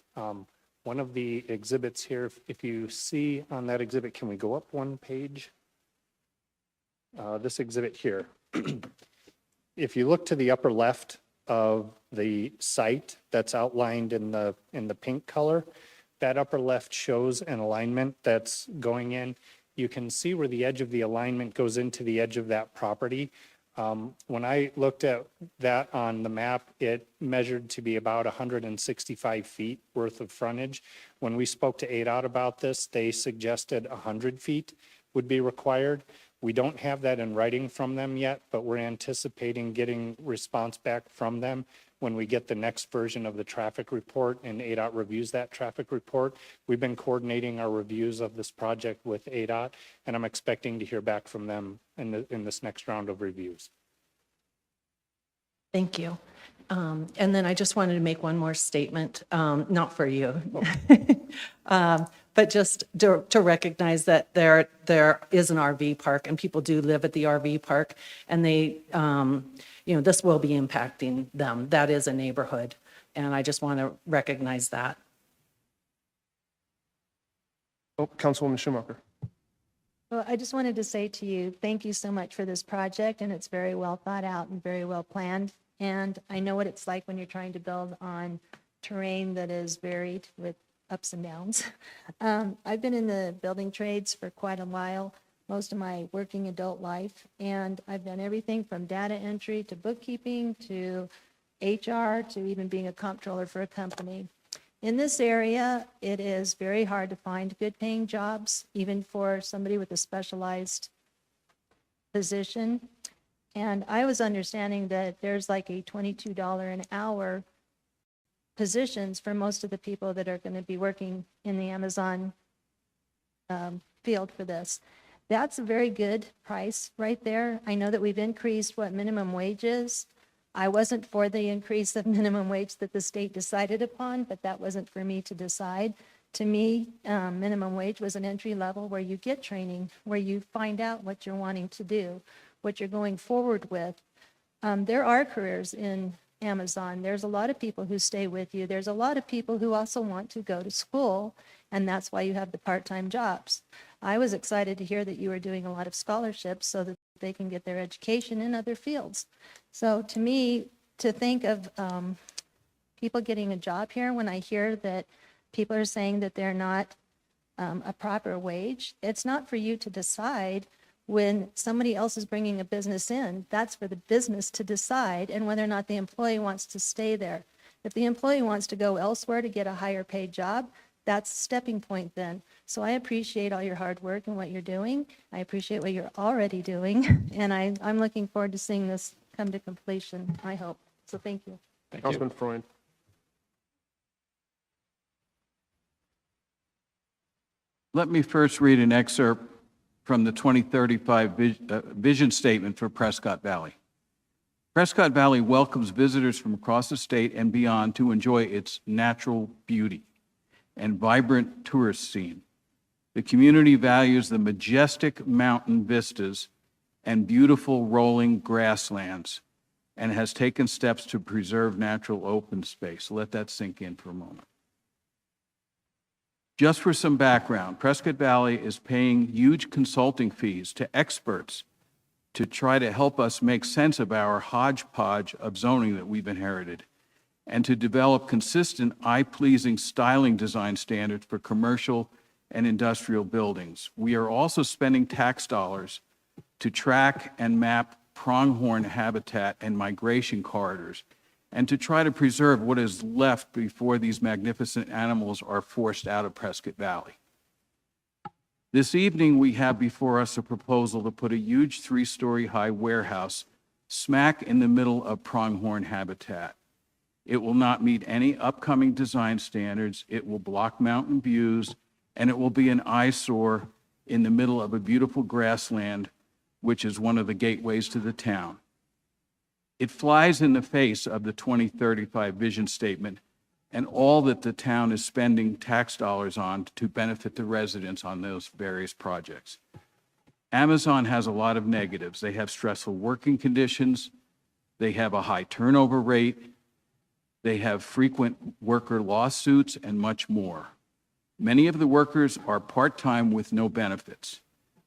One of the exhibits here, if you see on that exhibit, can we go up one page? This exhibit here. If you look to the upper left of the site that's outlined in the pink color, that upper left shows an alignment that's going in. You can see where the edge of the alignment goes into the edge of that property. When I looked at that on the map, it measured to be about 165 feet worth of frontage. When we spoke to ADOT about this, they suggested 100 feet would be required. We don't have that in writing from them yet, but we're anticipating getting response back from them when we get the next version of the traffic report and ADOT reviews that traffic report. We've been coordinating our reviews of this project with ADOT, and I'm expecting to hear back from them in this next round of reviews. Thank you. And then I just wanted to make one more statement, not for you, but just to recognize that there is an RV park and people do live at the RV park, and they, this will be impacting them. That is a neighborhood, and I just want to recognize that. Oh, Councilwoman Schumacher. Well, I just wanted to say to you, thank you so much for this project, and it's very well thought out and very well planned. And I know what it's like when you're trying to build on terrain that is varied with ups and downs. I've been in the building trades for quite a while, most of my working adult life, and I've done everything from data entry to bookkeeping to HR to even being a comptroller for a company. In this area, it is very hard to find good paying jobs, even for somebody with a specialized position. And I was understanding that there's like a $22 an hour positions for most of the people that are going to be working in the Amazon field for this. That's a very good price right there. I know that we've increased what minimum wage is. I wasn't for the increase of minimum wage that the state decided upon, but that wasn't for me to decide. To me, minimum wage was an entry level where you get training, where you find out what you're wanting to do, what you're going forward with. There are careers in Amazon. There's a lot of people who stay with you. There's a lot of people who also want to go to school, and that's why you have the part-time jobs. I was excited to hear that you were doing a lot of scholarships so that they can get their education in other fields. So to me, to think of people getting a job here, when I hear that people are saying that they're not a proper wage, it's not for you to decide. When somebody else is bringing a business in, that's for the business to decide and whether or not the employee wants to stay there. If the employee wants to go elsewhere to get a higher paid job, that's a stepping point then. So I appreciate all your hard work and what you're doing. I appreciate what you're already doing. And I'm looking forward to seeing this come to completion, I hope. So thank you. Councilman Freund. Let me first read an excerpt from the 2035 vision statement for Prescott Valley. Prescott Valley welcomes visitors from across the state and beyond to enjoy its natural beauty and vibrant tourist scene. The community values the majestic mountain vistas and beautiful rolling grasslands and has taken steps to preserve natural open space. Let that sink in for a moment. Just for some background, Prescott Valley is paying huge consulting fees to experts to try to help us make sense of our hodgepodge of zoning that we've inherited and to develop consistent, eye-pleasing styling design standards for commercial and industrial buildings. We are also spending tax dollars to track and map pronghorn habitat and migration corridors, and to try to preserve what is left before these magnificent animals are forced out of Prescott Valley. This evening, we have before us a proposal to put a huge 3-story high warehouse smack in the middle of pronghorn habitat. It will not meet any upcoming design standards, it will block mountain views, and it will be an eyesore in the middle of a beautiful grassland, which is one of the gateways to the town. It flies in the face of the 2035 vision statement and all that the town is spending tax dollars on to benefit the residents on those various projects. Amazon has a lot of negatives. They have stressful working conditions, they have a high turnover rate, they have frequent worker lawsuits, and much more. Many of the workers are part-time with no benefits.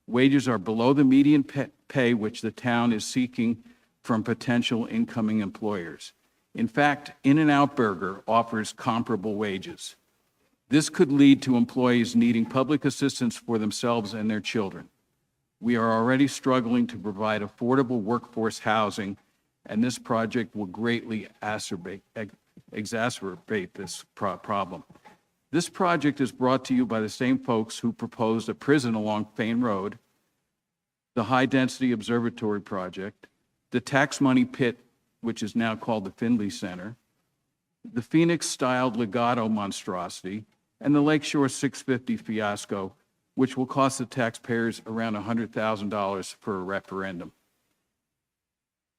Wages are below the median pay which the town is seeking from potential incoming employers. In fact, In-N-Out Burger offers comparable wages. This could lead to employees needing public assistance for themselves and their children. We are already struggling to provide affordable workforce housing, and this project will greatly exacerbate this problem. This project is brought to you by the same folks who proposed a prison along Fane Road, the High Density Observatory Project, the tax money pit, which is now called the Findlay Center, the Phoenix-styled Legato monstrosity, and the Lakeshore 650 fiasco, which will cost the taxpayers around $100,000 for a referendum.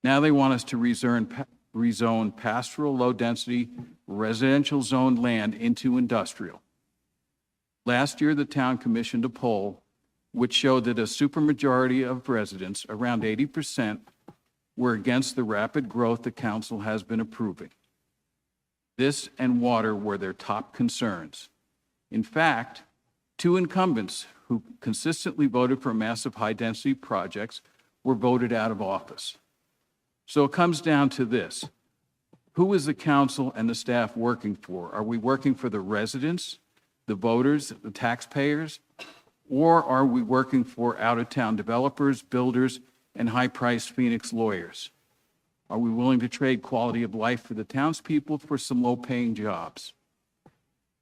Now they want us to rezone pastoral low-density residential zoned land into industrial. Last year, the town commissioned a poll which showed that a supermajority of residents, around 80%, were against the rapid growth the council has been approving. This and water were their top concerns. In fact, 2 incumbents who consistently voted for massive high-density projects were voted out of office. So it comes down to this. Who is the council and the staff working for? Are we working for the residents, the voters, the taxpayers, or are we working for out-of-town developers, builders, and high-priced Phoenix lawyers? Are we willing to trade quality of life for the townspeople for some low-paying jobs?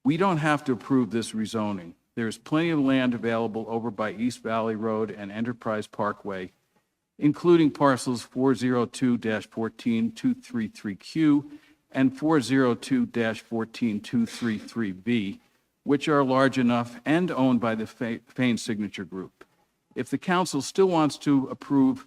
We don't have to approve this rezoning. There's plenty of land available over by East Valley Road and Enterprise Parkway, including parcels 402-14233Q and 402-14233B, which are large enough and owned by the Fane Signature Group. If the council still wants to approve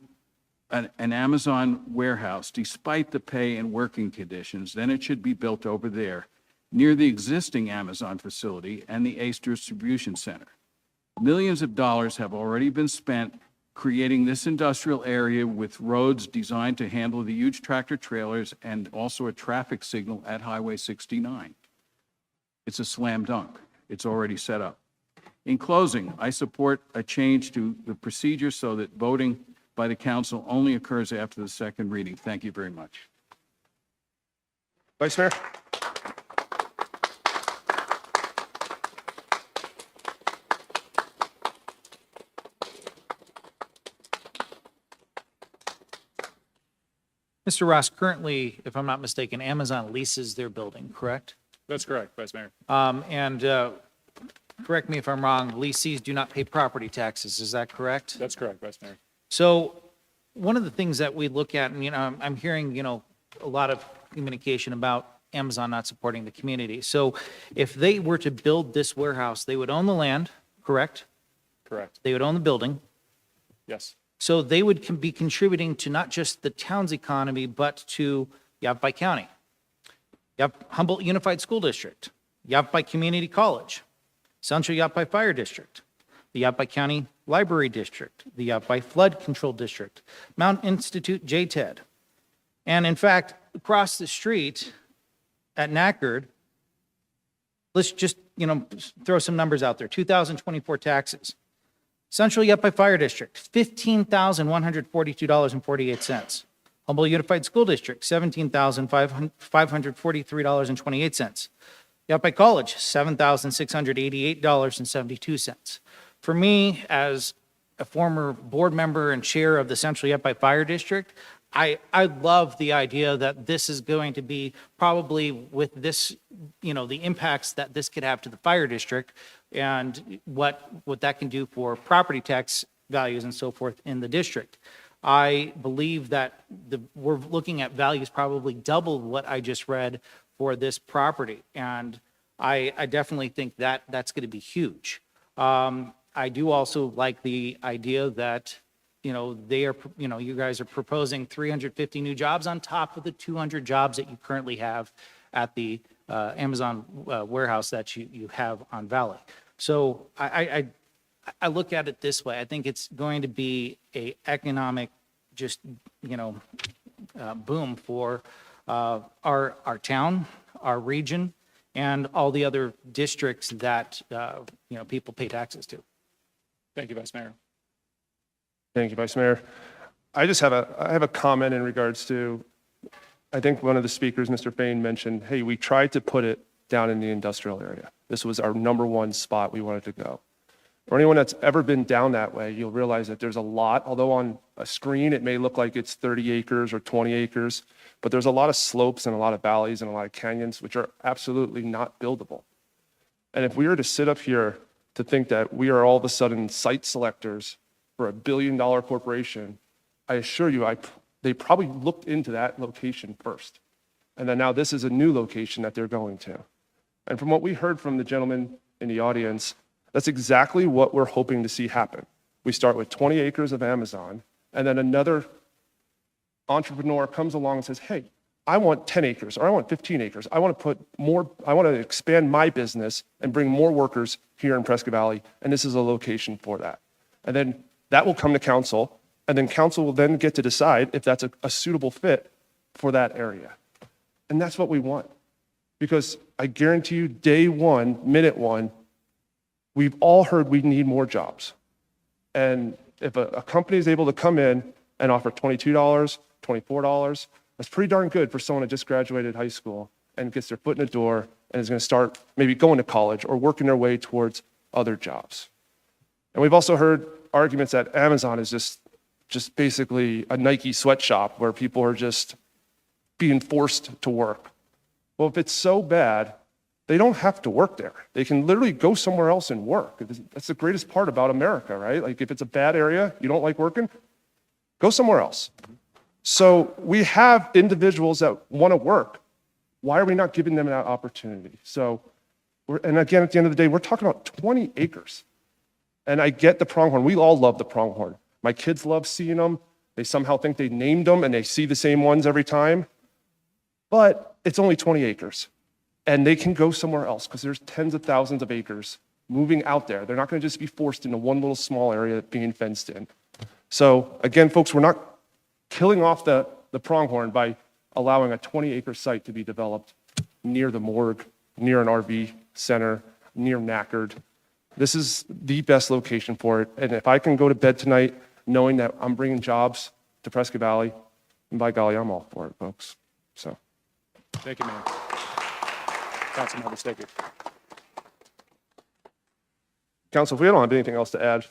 an Amazon warehouse, despite the pay and working conditions, then it should be built over there, near the existing Amazon facility and the Ace Distribution Center. Millions of dollars have already been spent creating this industrial area with roads designed to handle the huge tractor trailers and also a traffic signal at Highway 69. It's a slam dunk. It's already set up. In closing, I support a change to the procedure so that voting by the council only occurs after the second reading. Thank you very much. Vice Mayor. Mr. Ross, currently, if I'm not mistaken, Amazon leases their building, correct? That's correct, Vice Mayor. Correct me if I'm wrong, leasees do not pay property taxes, is that correct? That's correct, Vice Mayor. So one of the things that we look at, and, I'm hearing, a lot of communication about Amazon not supporting the community. So if they were to build this warehouse, they would own the land, correct? Correct. They would own the building. Yes. So they would be contributing to not just the town's economy, but to Yavapai County, Humboldt Unified School District, Yavapai Community College, Central Yavapai Fire District, the Yavapai County Library District, the Yavapai Flood Control District, Mount Institute JTED. And in fact, across the street at Nackard, let's just, throw some numbers out there. 2024 taxes. Central Yavapai Fire District, $15,142.48. Humboldt Unified School District, $17,543.28. Yavapai College, $7,688.72. For me, as a former board member and chair of the Central Yavapai Fire District, I love the idea that this is going to be probably with this, the impacts that this could have to the fire district and what that can do for property tax values and so forth in the district. I believe that we're looking at values probably double what I just read for this property. And I definitely think that that's going to be huge. I do also like the idea that they are, you guys are proposing 350 new jobs on top of the 200 jobs that you currently have at the Amazon warehouse that you have on Valley. So I look at it this way. I think it's going to be a economic boom for our town, our region, and all the other districts that, people pay taxes to. Thank you, Vice Mayor. Thank you, Vice Mayor. I have a comment in regards to, I think one of the speakers, Mr. Fain, mentioned, hey, we tried to put it down in the industrial area. This was our number one spot we wanted to go. For anyone that's ever been down that way, you'll realize that there's a lot, although on a screen it may look like it's 30 acres or 20 acres, but there's a lot of slopes and a lot of valleys and a lot of canyons, which are absolutely not buildable. And if we were to sit up here to think that we are all of a sudden site selectors for a $1 billion corporation, I assure you, they probably looked into that location first. And then now this is a new location that they're going to. And from what we heard from the gentleman in the audience, that's exactly what we're hoping to see happen. We start with 20 acres of Amazon, and then another entrepreneur comes along and says, hey, I want 10 acres, or I want 15 acres. I want to expand my business and bring more workers here in Prescott Valley, and this is a location for that. And then that will come to council, and then council will then get to decide if that's a suitable fit for that area. And that's what we want. Because I guarantee you, day one, minute one, we've all heard we need more jobs. And if a company is able to come in and offer $22, $24, that's pretty darn good for someone that just graduated high school and gets their foot in the door and is going to start maybe going to college or working their way towards other jobs. And we've also heard arguments that Amazon is just basically a Nike sweatshop where people are just being forced to work. Well, if it's so bad, they don't have to work there. They can literally go somewhere else and work. That's the greatest part about America, right? Like if it's a bad area, you don't like working, go somewhere else. So we have individuals that want to work. Why are we not giving them that opportunity? So, and again, at the end of the day, we're talking about 20 acres. And I get the pronghorn. We all love the pronghorn. My kids love seeing them. They somehow think they named them and they see the same ones every time. But it's only 20 acres. And they can go somewhere else because there's tens of thousands of acres moving out there. They're not going to just be forced into one little small area being fenced in. So again, folks, we're not killing off the pronghorn by allowing a 20-acre site to be developed near the morgue, near an RV center, near Nackard. This is the best location for it. And if I can go to bed tonight knowing that I'm bringing jobs to Prescott Valley, and by golly, I'm all for it, folks. So. Thank you, Mayor. Council members, thank you. Council, if we don't have anything else to add,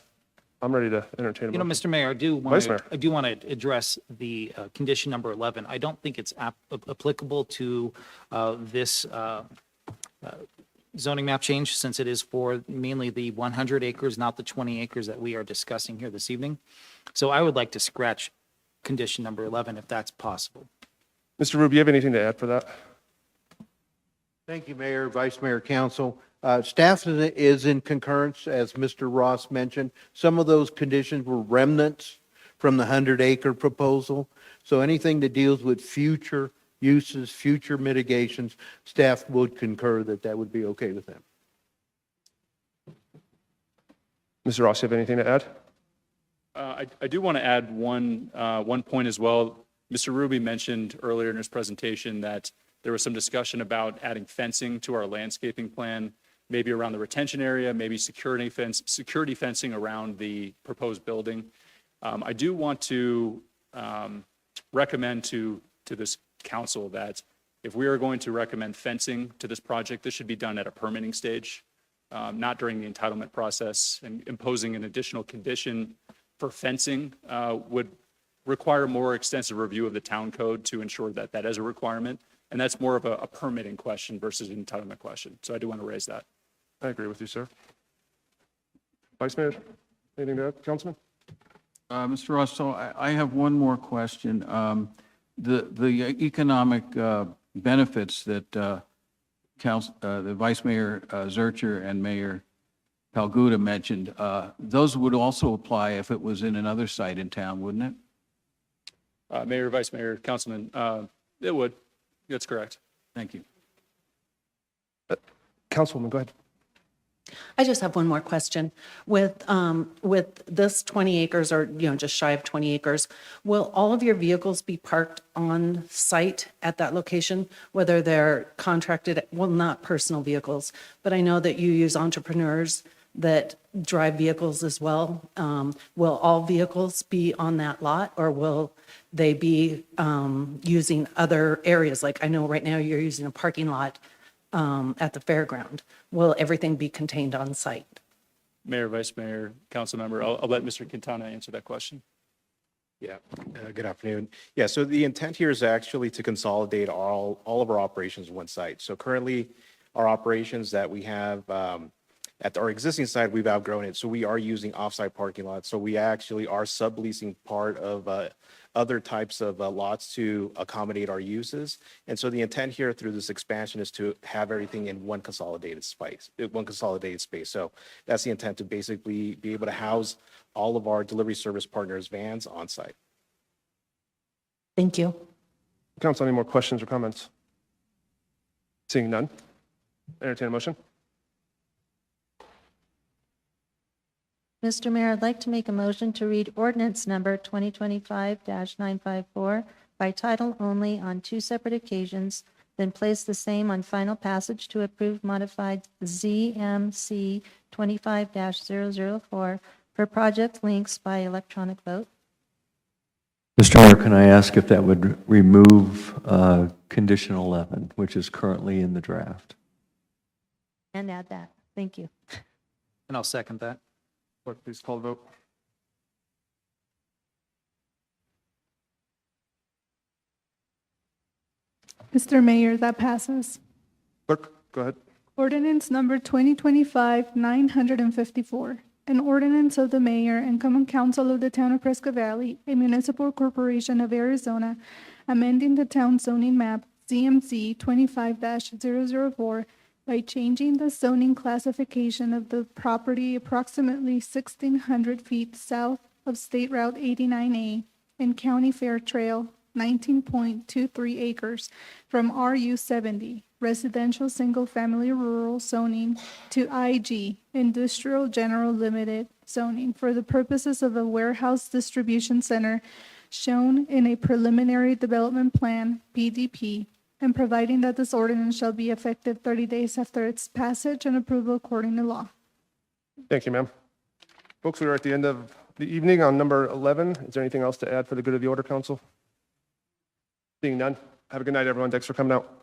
I'm ready to entertain a You know, motion. Mr. Mayor, Vice Mayor. I do want to address the condition number 11. I don't think it's applicable to this zoning map change, since it is for mainly the 100 acres, not the 20 acres that we are discussing here this evening. So I would like to scratch condition number 11 if that's possible. Mr. Rube, you have anything to add for that? Thank you, Mayor, Vice Mayor, Council. Staff is in concurrence, as Mr. Ross mentioned. Some of those conditions were remnants from the 100-acre proposal. So anything that deals with future uses, future mitigations, staff would concur that that would be okay with them. Mr. Ross, you have anything to add? I do want to add one point as well. Mr. Ruby mentioned earlier in his presentation that there was some discussion about adding fencing to our landscaping plan, maybe around the retention area, maybe security fencing around the proposed building. I do want to recommend to this council that if we are going to recommend fencing to this project, this should be done at a permitting stage, not during the entitlement process. And imposing an additional condition for fencing would require more extensive review of the town code to ensure that that is a requirement. And that's more of a permitting question versus an entitlement question. So I do want to raise that. I agree with you, sir. Vice Mayor, anything to add, Councilman? Mr. Ross, so I have one more question. The economic benefits that the Vice Mayor Zurcher and Mayor Palguda mentioned, those would also apply if it was in another site in town, wouldn't it? Mayor, Vice Mayor, Councilman, it would. That's correct. Thank you. Councilwoman, go ahead. I just have one more question. With this 20 acres or, just shy of 20 acres, will all of your vehicles be parked on site at that location, whether they're contracted, well, not personal vehicles, but I know that you use entrepreneurs that drive vehicles as well. Will all vehicles be on that lot, or will they be using other areas? Like I know right now you're using a parking lot at the fairground. Will everything be contained on site? Mayor, Vice Mayor, Council Member, I'll let Mr. Quintana answer that question. Yeah, good afternoon. Yeah, so the intent here is actually to consolidate all of our operations in one site. So currently, our operations that we have at our existing site, we've outgrown it. So we are using off-site parking lots. So we actually are subleasing part of other types of lots to accommodate our uses. And so the intent here through this expansion is to have everything in one consolidated space. So that's the intent, to basically be able to house all of our delivery service partners' vans on site. Thank you. Council, any more questions or comments? Seeing none, entertain a motion. Mr. Mayor, I'd like to make a motion to read ordinance number 2025-954 by title only on two separate occasions, then place the same on final passage to approve modified ZMC 25-004 for Project Lynx by electronic vote. Mr. Mayor, can I ask if that would remove condition 11, which is currently in the draft? And add that. Thank you. And I'll second that. Clerk, please call the vote. Mr. Mayor, that passes. Clerk, go ahead. Ordinance number 2025-954, an ordinance of the mayor and common council of the town of Prescott Valley, a municipal corporation of Arizona, amending the town zoning map ZMC 25-004 by changing the zoning classification of the property approximately 1,600 feet south of State Route 89A and County Fair Trail, 19.23 acres, from RU 70, residential single-family rural zoning, to IG, industrial general limited zoning, for the purposes of a warehouse distribution center shown in a preliminary development plan, PDP, and providing that this ordinance shall be effective 30 days after its passage and approval according to law. Thank you, ma'am. Folks, we are at the end of the evening on number 11. Is there anything else to add for the good of the order, council? Seeing none, have a good night, everyone. Thanks for coming out.